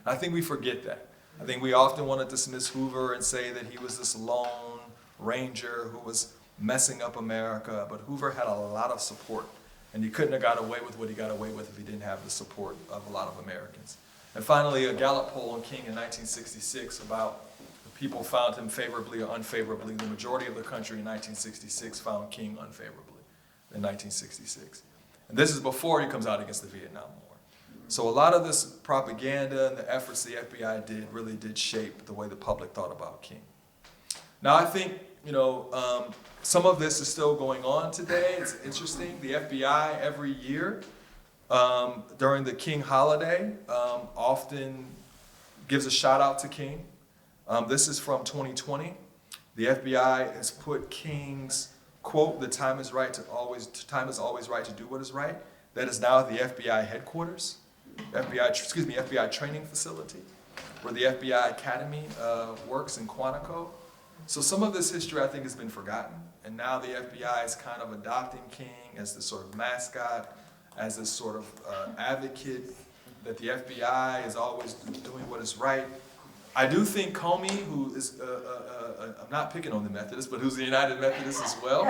And I think we forget that. I think we often want to dismiss Hoover and say that he was this lone ranger who was messing up America, but Hoover had a lot of support, and he couldn't have got away with what he got away with if he didn't have the support of a lot of Americans. And finally, a Gallup poll on King in 1966 about the people found him favorably or unfavorably. The majority of the country in 1966 found King unfavorably in 1966. And this is before he comes out against the Vietnam War. So a lot of this propaganda and the efforts the FBI did really did shape the way the public thought about King. Now I think, some of this is still going on today. It's interesting. The FBI every year during the King holiday often gives a shout out to King. This is from 2020. The FBI has put King's quote, "The time is always right to do what is right." That is now at the FBI headquarters, FBI training facility, where the FBI Academy works in Quantico. So some of this history, I think, has been forgotten, and now the FBI is kind of adopting King as this sort of mascot, as this sort of advocate, that the FBI is always doing what is right. I do think Comey, who is, I'm not picking on the Methodists, but who's the United Methodist as well,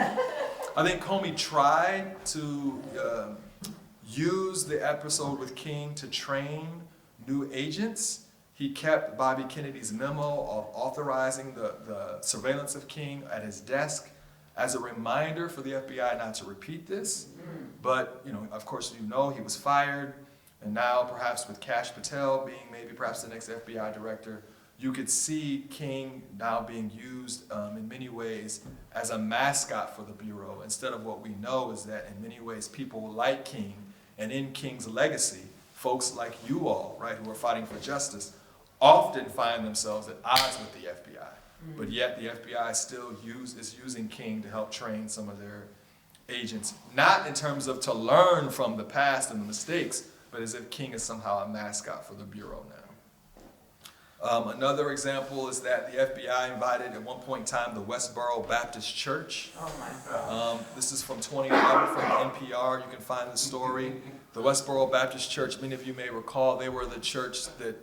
I think Comey tried to use the episode with King to train new agents. He kept Bobby Kennedy's memo of authorizing the surveillance of King at his desk as a reminder for the FBI not to repeat this. But, of course, he was fired, and now perhaps with Kash Patel being maybe perhaps the next FBI director, you could see King now being used in many ways as a mascot for the Bureau, instead of what we know is that in many ways people like King, and in King's legacy, folks like you all, right, who are fighting for justice, often find themselves at odds with the FBI. But yet the FBI still is using King to help train some of their agents, not in terms of to learn from the past and the mistakes, but as if King is somehow a mascot for the Bureau now. Another example is that the FBI invited at one point in time the Westboro Baptist Church. Oh my God. This is from 2011 from NPR. You can find the story. The Westboro Baptist Church, many of you may recall, they were the church that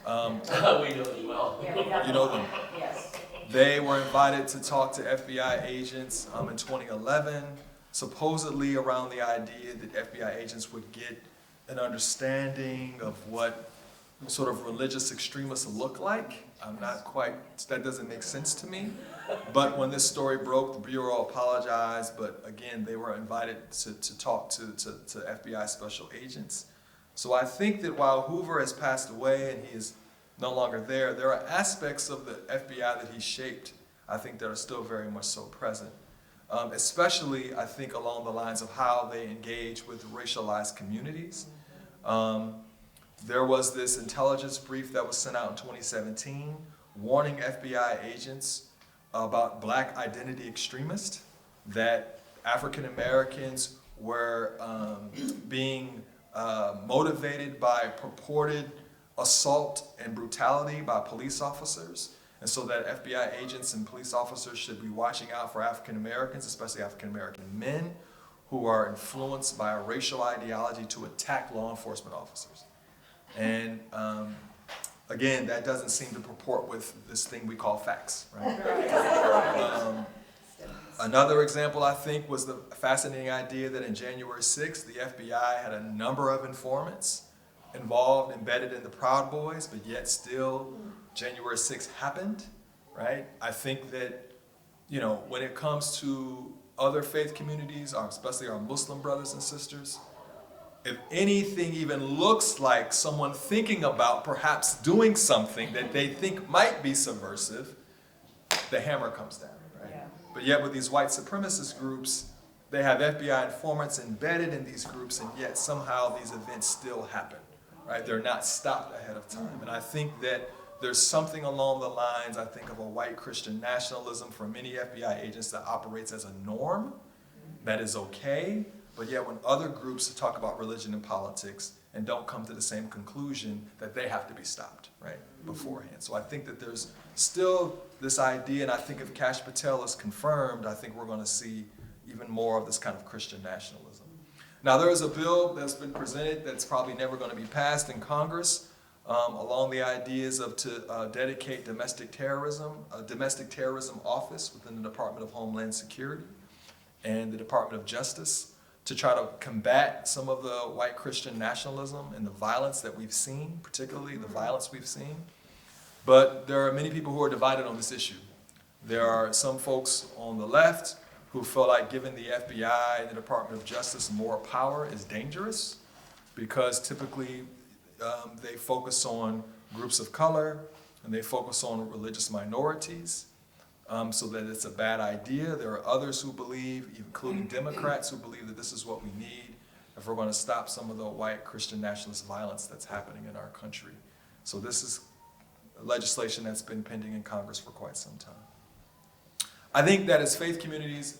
We know them well. Yeah, you know them. Yes. They were invited to talk to FBI agents in 2011, supposedly around the idea that FBI agents would get an understanding of what sort of religious extremists look like. That doesn't make sense to me. But when this story broke, the Bureau apologized, but again, they were invited to talk to FBI special agents. So I think that while Hoover has passed away and he is no longer there, there are aspects of the FBI that he shaped, I think, that are still very much so present. Especially, I think, along the lines of how they engage with racialized communities. There was this intelligence brief that was sent out in 2017 warning FBI agents about black identity extremists, that African Americans were being motivated by purported assault and brutality by police officers, and so that FBI agents and police officers should be watching out for African Americans, especially African American men, who are influenced by a racial ideology to attack law enforcement officers. And again, that doesn't seem to purport with this thing we call facts, right? Another example, I think, was the fascinating idea that in January 6th, the FBI had a number of informants embedded in the Proud Boys, but yet still January 6th happened, right? I think that, when it comes to other faith communities, especially our Muslim brothers and sisters, if anything even looks like someone thinking about perhaps doing something that they think might be subversive, the hammer comes down, right? Yeah. But yet with these white supremacist groups, they have FBI informants embedded in these groups, and yet somehow these events still happen, right? They're not stopped ahead of time. And I think that there's something along the lines, I think, of a white Christian nationalism for many FBI agents that operates as a norm, that is okay. But yet when other groups talk about religion and politics and don't come to the same conclusion, that they have to be stopped, right, beforehand. So I think that there's still this idea, and I think if Kash Patel is confirmed, I think we're going to see even more of this kind of Christian nationalism. Now there is a bill that's been presented that's probably never going to be passed in Congress along the ideas of to dedicate domestic terrorism, a domestic terrorism office within the Department of Homeland Security and the Department of Justice, to try to combat some of the white Christian nationalism and the violence that we've seen, particularly the violence we've seen. But there are many people who are divided on this issue. There are some folks on the left who feel like giving the FBI and the Department of Justice more power is dangerous because typically they focus on groups of color and they focus on religious minorities, so that it's a bad idea. There are others who believe, including Democrats, who believe that this is what we need if we're going to stop some of the white Christian nationalist violence that's happening in our country. So this is legislation that's been pending in Congress for quite some time. I think that as faith communities,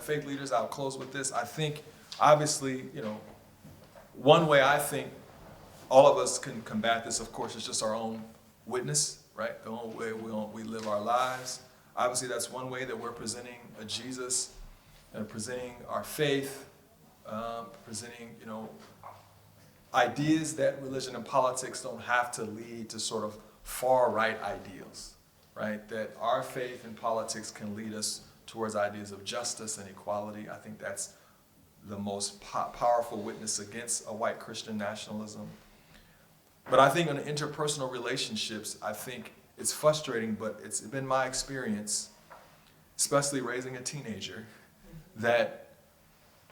faith leaders, I'll close with this. I think, obviously, one way I think all of us can combat this, of course, is just our own witness, right? The own way we live our lives. Obviously, that's one way that we're presenting a Jesus and presenting our faith, presenting, ideas that religion and politics don't have to lead to sort of far-right ideals, right? That our faith and politics can lead us towards ideas of justice and equality. I think that's the most powerful witness against a white Christian nationalism. But I think in interpersonal relationships, I think it's frustrating, but it's been my experience, especially raising a teenager, that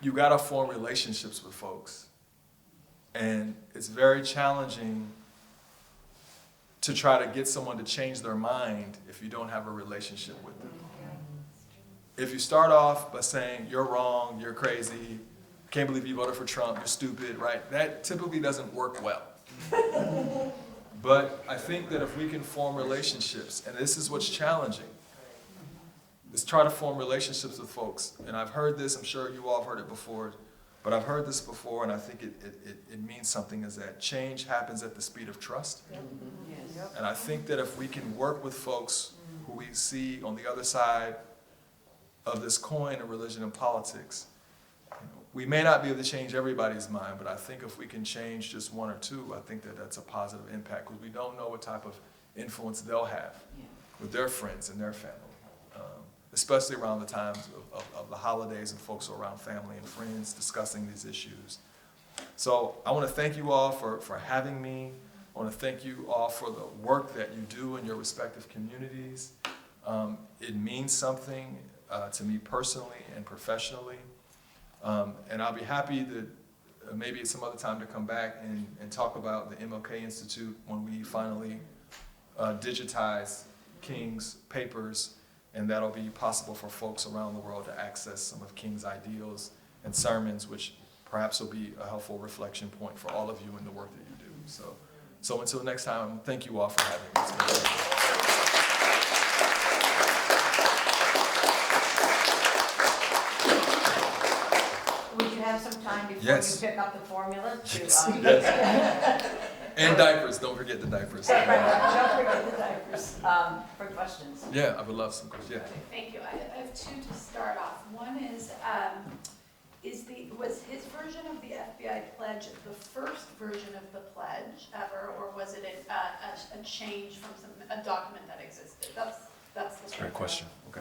you gotta form relationships with folks. And it's very challenging to try to get someone to change their mind if you don't have a relationship with them. If you start off by saying, you're wrong, you're crazy, can't believe you voted for Trump, you're stupid, right? That typically doesn't work well. But I think that if we can form relationships, and this is what's challenging, is try to form relationships with folks. And I've heard this, I'm sure you all have heard it before, but I've heard this before, and I think it means something, is that change happens at the speed of trust. Yes. And I think that if we can work with folks who we see on the other side of this coin of religion and politics, we may not be able to change everybody's mind, but I think if we can change just one or two, I think that that's a positive impact, because we don't know what type of influence they'll have with their friends and their family, especially around the times of the holidays and folks are around family and friends discussing these issues. So I want to thank you all for having me. I want to thank you all for the work that you do in your respective communities. It means something to me personally and professionally. And I'll be happy to maybe at some other time to come back and talk about the MLK Institute when we finally digitize King's papers, and that'll be possible for folks around the world to access some of King's ideals and sermons, which perhaps will be a helpful reflection point for all of you in the work that you do. So until next time, thank you all for having me. It's been a pleasure. Would you have some time before Yes. you pick up the formula to, Yes. And diapers, don't forget the diapers. don't forget the diapers, for questions? Yeah, I would love some questions, yeah. Thank you. I have two to start off. One is was his version of the FBI pledge the first version of the pledge ever, or was it a change from a document that existed? That's the Great question. Okay.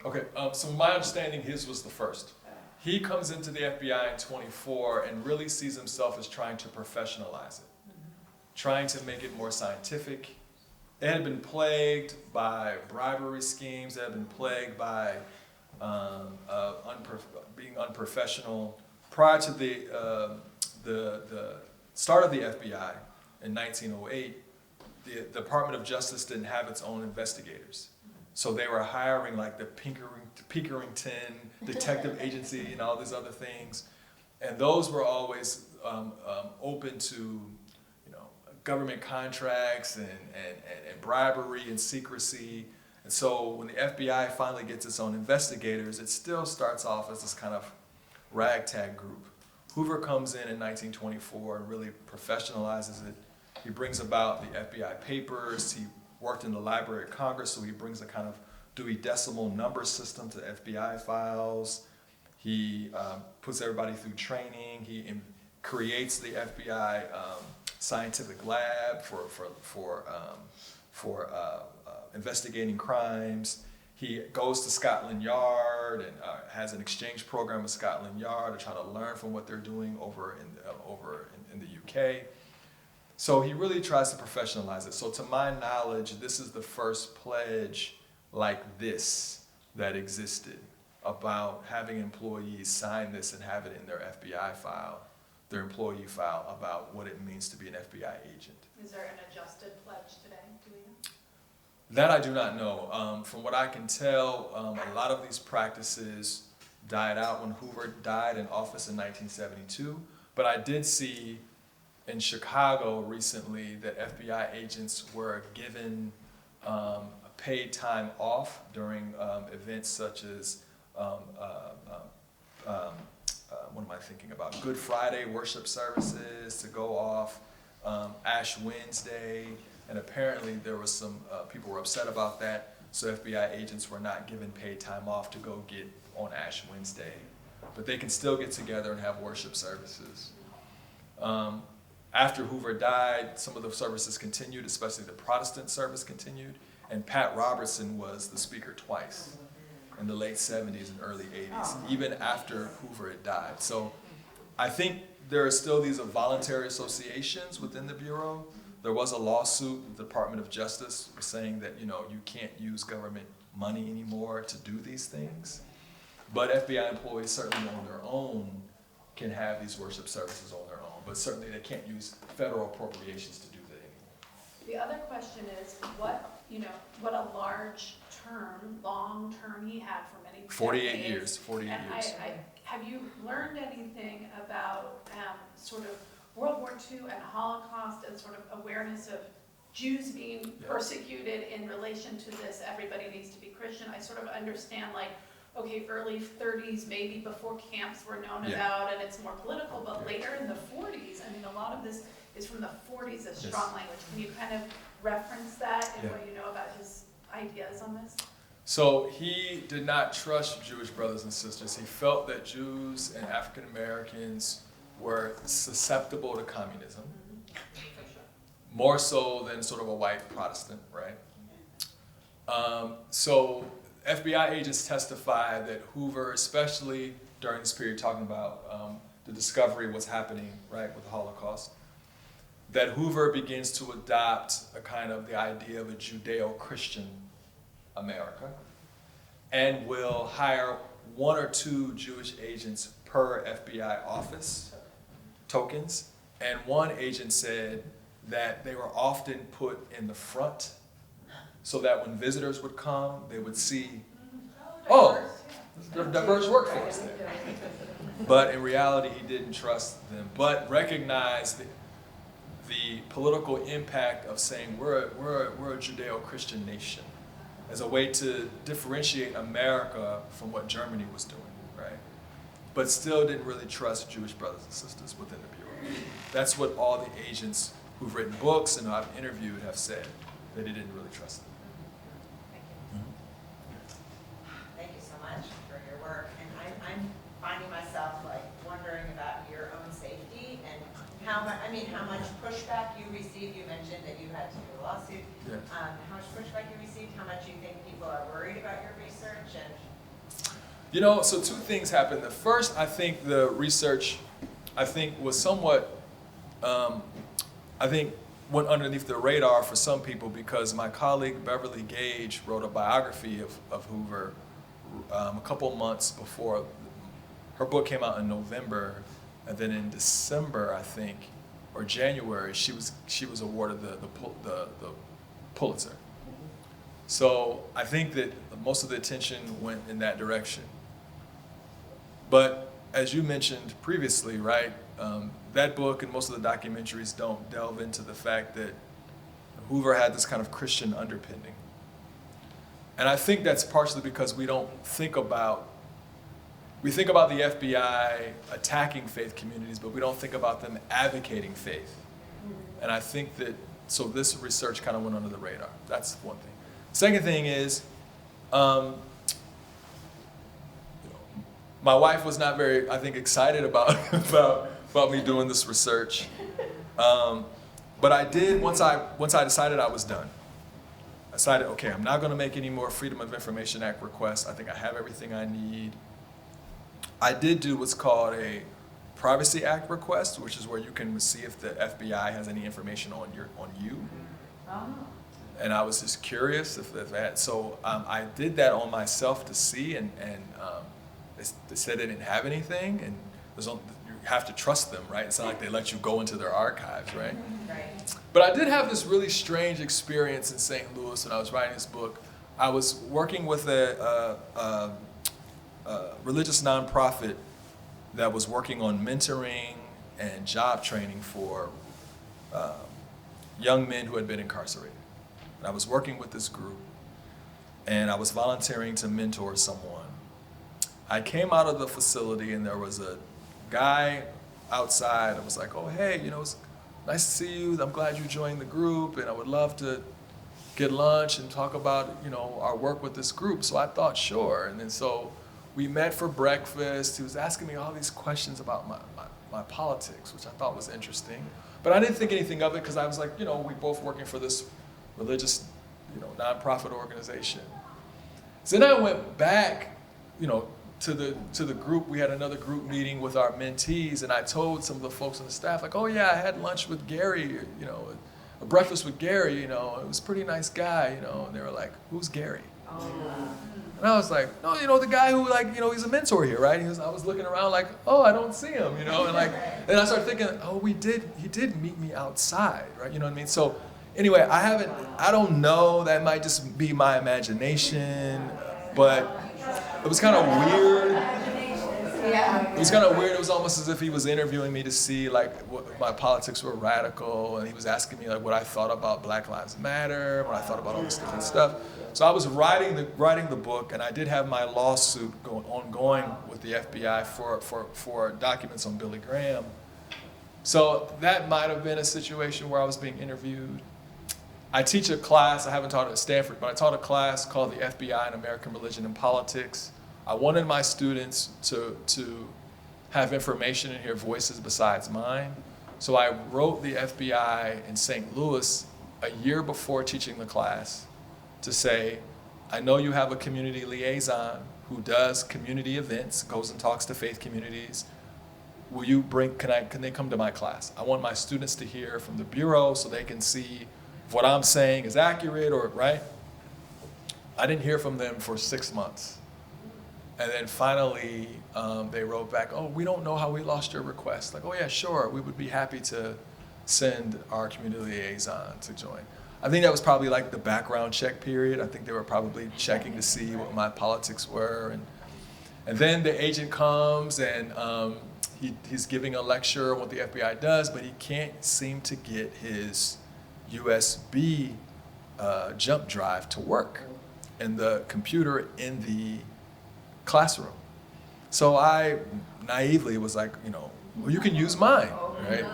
Okay. Okay, so my understanding, his was the first. He comes into the FBI in 24 and really sees himself as trying to professionalize it, trying to make it more scientific. It had been plagued by bribery schemes, it had been plagued by being unprofessional. Prior to the start of the FBI in 1908, the Department of Justice didn't have its own investigators. So they were hiring like the Pickerington Detective Agency and all these other things. And those were always open to government contracts and bribery and secrecy. And so when the FBI finally gets its own investigators, it still starts off as this kind of ragtag group. Hoover comes in 1924 and really professionalizes it. He brings about the FBI papers. He worked in the Library of Congress, so he brings a kind of Dewey Decimal number system to FBI files. He puts everybody through training. He creates the FBI scientific lab for investigating crimes. He goes to Scotland Yard and has an exchange program with Scotland Yard to try to learn from what they're doing over in the UK. So he really tries to professionalize it. So to my knowledge, this is the first pledge like this that existed about having employees sign this and have it in their FBI file, their employee file, about what it means to be an FBI agent. Is there an adjusted pledge today? Do we know? That I do not know. From what I can tell, a lot of these practices died out when Hoover died in office in 1972. But I did see in Chicago recently that FBI agents were given paid time off during events such as, what am I thinking about? Good Friday worship services to go off, Ash Wednesday, and apparently there was some, people were upset about that, so FBI agents were not given paid time off to go get on Ash Wednesday. But they can still get together and have worship services. After Hoover died, some of the services continued, especially the Protestant service continued, and Pat Robertson was the speaker twice in the late 70s and early 80s, even after Hoover had died. So I think there are still these voluntary associations within the Bureau. There was a lawsuit, the Department of Justice was saying that, you know, you can't use government money anymore to do these things. But FBI employees certainly on their own can have these worship services on their own, but certainly they can't use federal appropriations to do that anymore. The other question is what a large term, long term he had for many 48 decades. years, 48 and years. Have you learned anything about sort of World War II and Holocaust and sort of awareness of Jews being persecuted in relation to this? Everybody needs to be Christian. I sort of understand, like, okay, early 30s, maybe before camps were known about, and it's more political, but later in the 40s, I mean, a lot of this is from the 40s, a strong language. Can you kind of reference that and what you know about his ideas on this? So he did not trust Jewish brothers and sisters. He felt that Jews and African Americans were susceptible to communism, more so than sort of a white Protestant, right? So FBI agents testify that Hoover, especially during this period, talking about the discovery of what's happening, right, with the Holocaust, that Hoover begins to adopt a kind of the idea of a Judeo-Christian America and will hire 1 or 2 Jewish agents per FBI office, tokens, and one agent said that they were often put in the front so that when visitors would come, they would see, oh, there's a diverse workforce there. But in reality, he didn't trust them, but recognized the political impact of saying we're a Judeo-Christian nation as a way to differentiate America from what Germany was doing, right? But still didn't really trust Jewish brothers and sisters within the Bureau. That's what all the agents who've written books and I've interviewed have said, that he didn't really trust them. Thank you so much for your work. And I'm finding myself like wondering about your own safety and how much pushback you received. You mentioned that you had to do a lawsuit. Yeah. How much pushback you received, how much you think people are worried about your research, and You know, so 2 things happened. The first, I think the research, was somewhat, went underneath the radar for some people because my colleague Beverly Gage wrote a biography of Hoover a couple months before. Her book came out in November, and then in December, I think, or January, she was awarded the Pulitzer. So I think that most of the attention went in that direction. But as you mentioned previously, right, that book and most of the documentaries don't delve into the fact that Hoover had this kind of Christian underpinning. And I think that's partially because we think about the FBI attacking faith communities, but we don't think about them advocating faith. And I think that, so this research kind of went under the radar. That's one thing. Second thing is, my wife was not very, I think, excited about me doing this research. But I did, once I decided I was done. I decided, okay, I'm not gonna make any more Freedom of Information Act requests. I think I have everything I need. I did do what's called a Privacy Act request, which is where you can see if the FBI has any information on you. Oh. And I was just curious if that. So I did that on myself to see, and they said they didn't have anything, and you have to trust them, right? It's not like they let you go into their archives, right? Right. But I did have this really strange experience in St. Louis when I was writing this book. I was working with a religious nonprofit that was working on mentoring and job training for young men who had been incarcerated. And I was working with this group, and I was volunteering to mentor someone. I came out of the facility, and there was a guy outside. I was like, oh, hey, it's nice to see you. I'm glad you joined the group, and I would love to get lunch and talk about, our work with this group. So I thought, sure. And then so we met for breakfast. He was asking me all these questions about my politics, which I thought was interesting. But I didn't think anything of it because I was like, we both working for this religious, nonprofit organization. So then I went back, to the group. We had another group meeting with our mentees, and I told some of the folks on the staff, like, oh yeah, I had lunch with Gary, a breakfast with Gary, it was a pretty nice guy, and they were like, who's Gary? And I was like, no, the guy who he's a mentor here, right? I was looking around like, oh, I don't see him, and then I started thinking, oh, he did meet me outside, right? You know what I mean? So anyway, I don't know, that might just be my imagination, but it was kind of weird. It was kind of weird. It was almost as if he was interviewing me to see what my politics were radical, and he was asking me what I thought about Black Lives Matter, what I thought about all this different stuff. So I was writing the book, and I did have my lawsuit ongoing with the FBI for documents on Billy Graham. So that might have been a situation where I was being interviewed. I teach a class, I haven't taught it at Stanford, but I taught a class called the FBI and American Religion and Politics. I wanted my students to have information and hear voices besides mine. So I wrote the FBI in St. Louis a year before teaching the class to say, I know you have a community liaison who does community events, goes and talks to faith communities. Can they come to my class? I want my students to hear from the Bureau so they can see if what I'm saying is accurate or right. I didn't hear from them for 6 months. And then finally, they wrote back, oh, we don't know how we lost your request. Like, oh yeah, sure, we would be happy to send our community liaison to join. I think that was probably the background check period. I think they were probably checking to see what my politics were. And then the agent comes and he's giving a lecture on what the FBI does, but he can't seem to get his USB jump drive to work in the computer in the classroom. So I naively was like, well, you can use mine, right?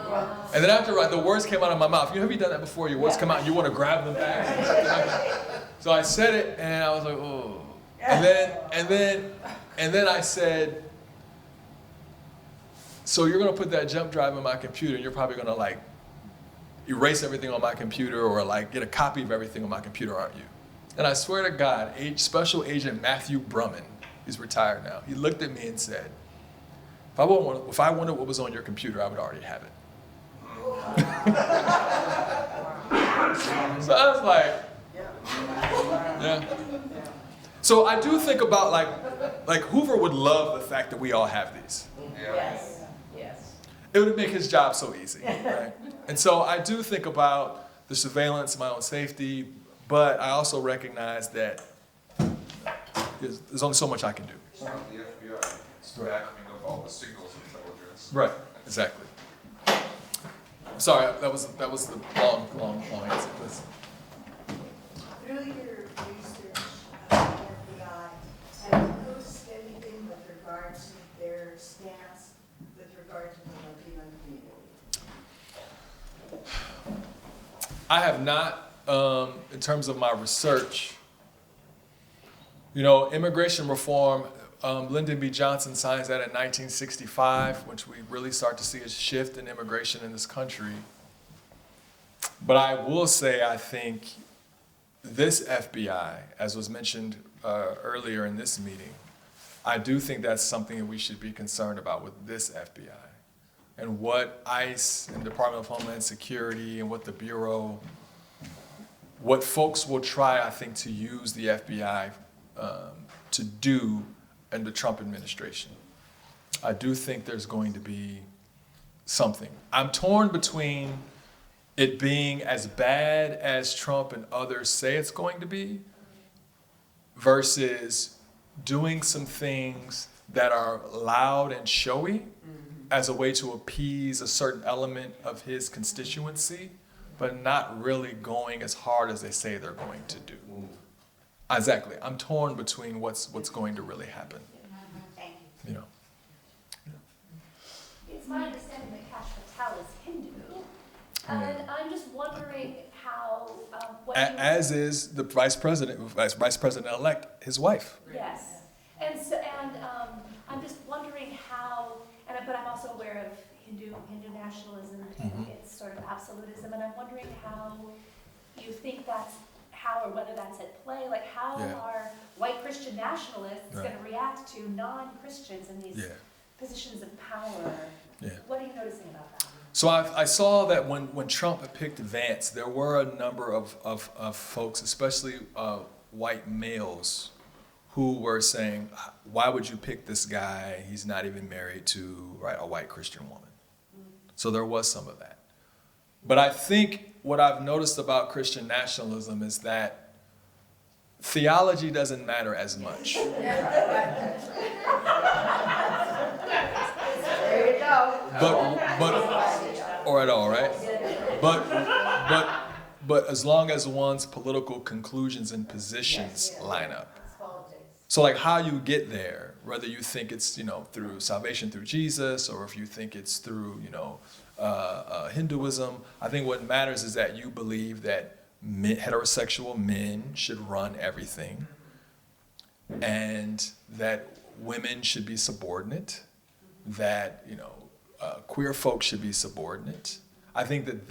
And then after the words came out of my mouth, have you done that before? Your words come out and you want to grab them back? So I said it and I was like, oh. And then I said, so you're gonna put that jump drive in my computer and you're probably gonna erase everything on my computer or get a copy of everything on my computer, aren't you? And I swear to God, Special Agent Matthew Brumman, he's retired now, he looked at me and said, if I wanted what was on your computer, I would already have it. So I was like, yeah. So I do think about like Hoover would love the fact that we all have these. Yes, yes. It would make his job so easy, right? And so I do think about the surveillance, my own safety, but I also recognize that there's only so much I can do. It's not the FBI, it's the backing of all the signals intelligence. Right, exactly. Sorry, that was the long answer. Please. Through your research of the FBI, have you noticed anything with regard to their stance with regard to the Latino community? I have not, in terms of my research. Immigration reform, Lyndon B. Johnson signs that in 1965, which we really start to see a shift in immigration in this country. But I will say, I think this FBI, as was mentioned earlier in this meeting, I do think that's something that we should be concerned about with this FBI. and what ICE and Department of Homeland Security and what the Bureau, what folks will try, I think, to use the FBI to do in the Trump administration. I do think there's going to be something. I'm torn between it being as bad as Trump and others say it's going to be versus doing some things that are loud and showy as a way to appease a certain element of his constituency, but not really going as hard as they say they're going to do. Exactly. I'm torn between what's going to really happen. Thank You know. It's my understanding that Kash Patel is Hindu, and I'm just wondering how, As is the vice president-elect, his wife. Yes, and so, I'm just wondering how, but I'm also aware of Hindu nationalism and its sort of absolutism, and I'm wondering how you think that's, how or whether that's at play, like how are white Christian nationalists going to react to non-Christians in these positions of power? Yeah. What are you noticing about that? So I saw that when Trump picked Vance, there were a number of folks, especially white males, who were saying, why would you pick this guy? He's not even married to a white Christian woman. So there was some of that. But I think what I've noticed about Christian nationalism is that theology doesn't matter as much. There you go. But or at all, right? But as long as one's political conclusions and positions line up. So like how you get there, whether you think it's, through salvation through Jesus, or if you think it's through, Hinduism, I think what matters is that you believe that heterosexual men should run everything, and that women should be subordinate, that, queer folks should be subordinate. I think that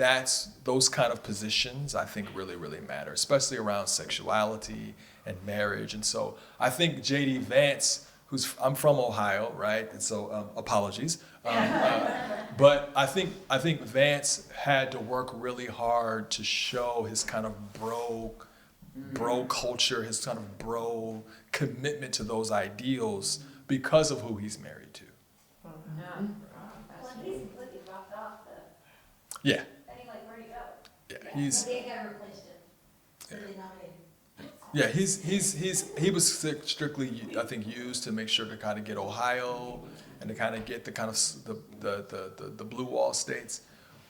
those kind of positions, I think really, really matter, especially around sexuality and marriage. And so I think J.D. Vance, I'm from Ohio, right? And so apologies. But I think Vance had to work really hard to show his kind of bro culture, his kind of bro commitment to those ideals because of who he's married to. Well, he's completely dropped off the, Yeah. I mean, like, where'd he go? Yeah. He's. They never replaced him. Yeah, he was strictly, I think, used to make sure to kind of get Ohio and to kind of get the kind of the blue wall states,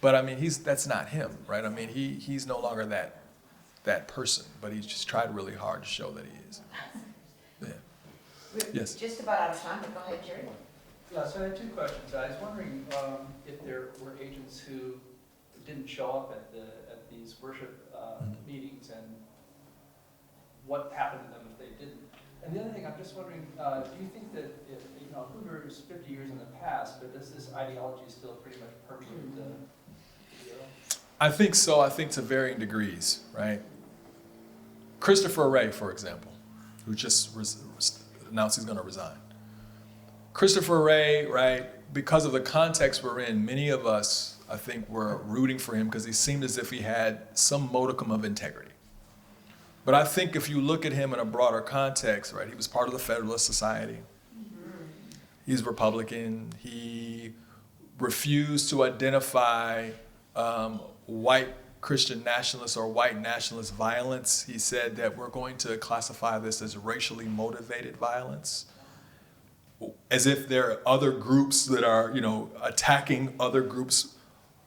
but I mean that's not him, right? I mean he's no longer that person, but he's just tried really hard to show that he is. Yeah. Yes. Just about out of time, but go ahead, Jerry. Yeah, so I had two questions. I was wondering if there were agents who didn't show up at these worship meetings, and what happened to them if they didn't. And the other thing, I'm just wondering, do you think that if, Hoover is 50 years in the past, but does this ideology still pretty much permeate the Bureau? I think so. I think to varying degrees, right? Christopher Wray, for example, who just announced he's going to resign. Christopher Wray, right, because of the context we're in, many of us, I think, were rooting for him because he seemed as if he had some modicum of integrity. But I think if you look at him in a broader context, right, he was part of the Federalist Society. He's Republican. He refused to identify white Christian nationalists or white nationalist violence. He said that we're going to classify this as racially motivated violence, as if there are other groups that are, attacking other groups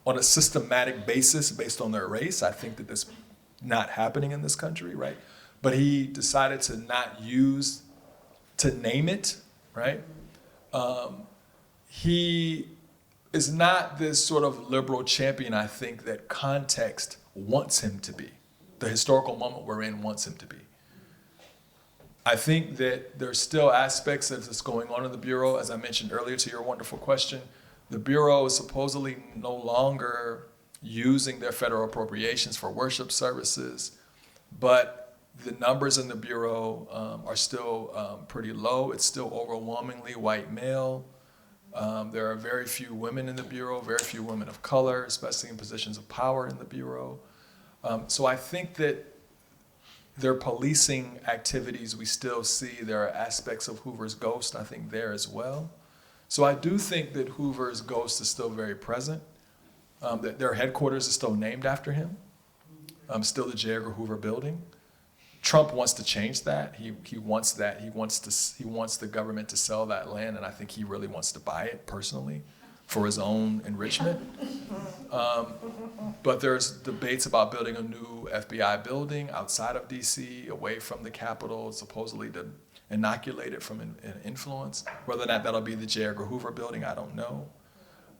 on a systematic basis based on their race. I think that that's not happening in this country, right? But he decided to not name it, right? He is not this sort of liberal champion, I think, that context wants him to be. The historical moment we're in wants him to be. I think that there's still aspects of this going on in the Bureau. As I mentioned earlier to your wonderful question, the Bureau is supposedly no longer using their federal appropriations for worship services, but the numbers in the Bureau are still pretty low. It's still overwhelmingly white male. There are very few women in the Bureau, very few women of color, especially in positions of power in the Bureau. So I think that their policing activities, we still see there are aspects of Hoover's ghost, I think, there as well. So I do think that Hoover's ghost is still very present, that their headquarters is still named after him, still the J. Edgar Hoover building. Trump wants to change that. He wants that. He wants the government to sell that land, and I think he really wants to buy it personally for his own enrichment. But there's debates about building a new FBI building outside of DC, away from the Capitol, supposedly to inoculate it from an influence. Whether or not that'll be the J. Edgar Hoover building, I don't know.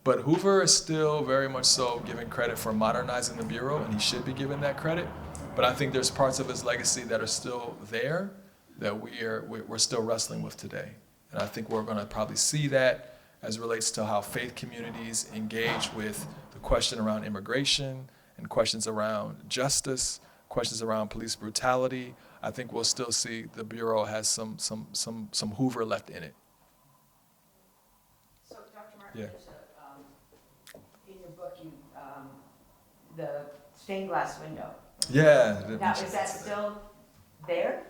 But Hoover is still very much so given credit for modernizing the Bureau, and he should be given that credit. But I think there's parts of his legacy that are still there that we're still wrestling with today. And I think we're going to probably see that as it relates to how faith communities engage with the question around immigration and questions around justice, questions around police brutality. I think we'll still see the Bureau has some Hoover left in it. So, Dr. Martin, Yeah. there's in your book, the stained glass window. Yeah. Now, is that still there?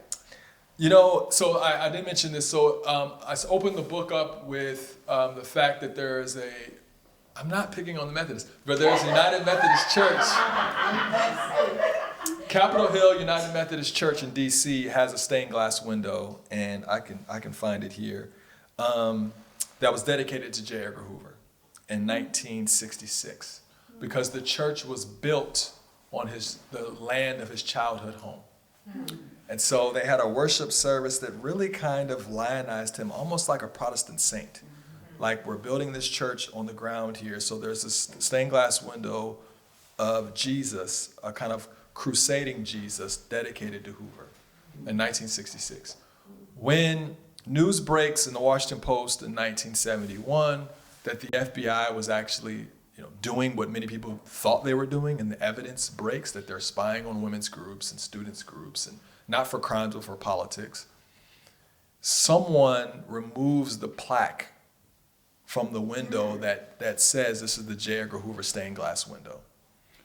You know, so I did mention this. So I opened the book up with the fact that there is I'm not picking on the Methodists, but there's a United Methodist Church. Capitol Hill United Methodist Church in DC has a stained glass window, and I can find it here, that was dedicated to J. Edgar Hoover in 1966, because the church was built on the land of his childhood home. And so they had a worship service that really kind of lionized him, almost like a Protestant saint. Like, we're building this church on the ground here, so there's this stained glass window of Jesus, a kind of crusading Jesus dedicated to Hoover in 1966. When news breaks in the Washington Post in 1971 that the FBI was actually doing what many people thought they were doing, and the evidence breaks that they're spying on women's groups and students' groups, and not for crimes but for politics, someone removes the plaque from the window that says this is the J. Edgar Hoover stained glass window.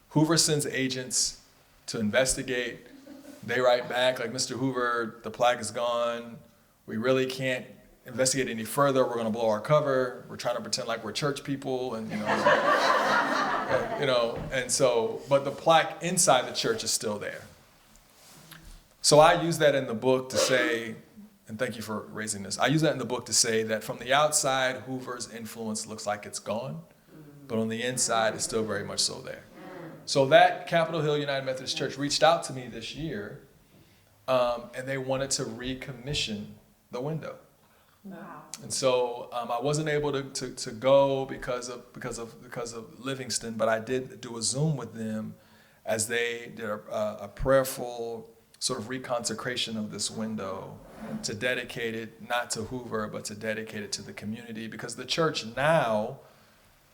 Hoover sends agents to investigate. They write back like, Mr. Hoover, the plaque is gone. We really can't investigate any further. We're going to blow our cover. We're trying to pretend like we're church people, and and so, but the plaque inside the church is still there. So I use that in the book to say, and thank you for raising this, I use that in the book to say that from the outside, Hoover's influence looks like it's gone, but on the inside, it's still very much so there. So that Capitol Hill United Methodist Church reached out to me this year, and they wanted to recommission the window. Wow. And so I wasn't able to go because of Livingston, but I did do a Zoom with them as they did a prayerful sort of reconsecration of this window to dedicate it not to Hoover, but to dedicate it to the community, because the church now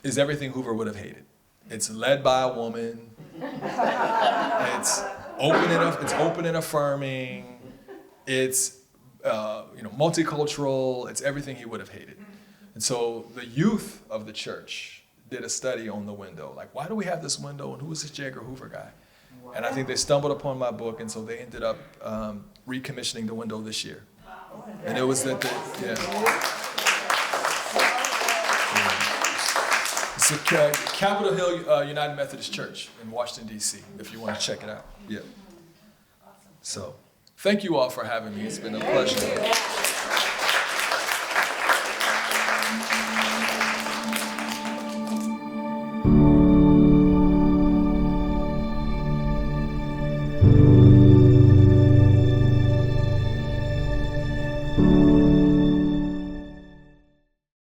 is everything Hoover would have hated. It's led by a woman. It's open and affirming. It's multicultural. It's everything he would have hated. And so the youth of the church did a study on the window. Like, why do we have this window, and who is this J. Edgar Hoover guy? And I think they stumbled upon my book, and so they ended up recommissioning the window this year. And it was that It's the Capitol Hill United Methodist Church in Washington, D.C., if you want to check it out. Yeah. So thank you all for having me. It's been a pleasure. Thank you.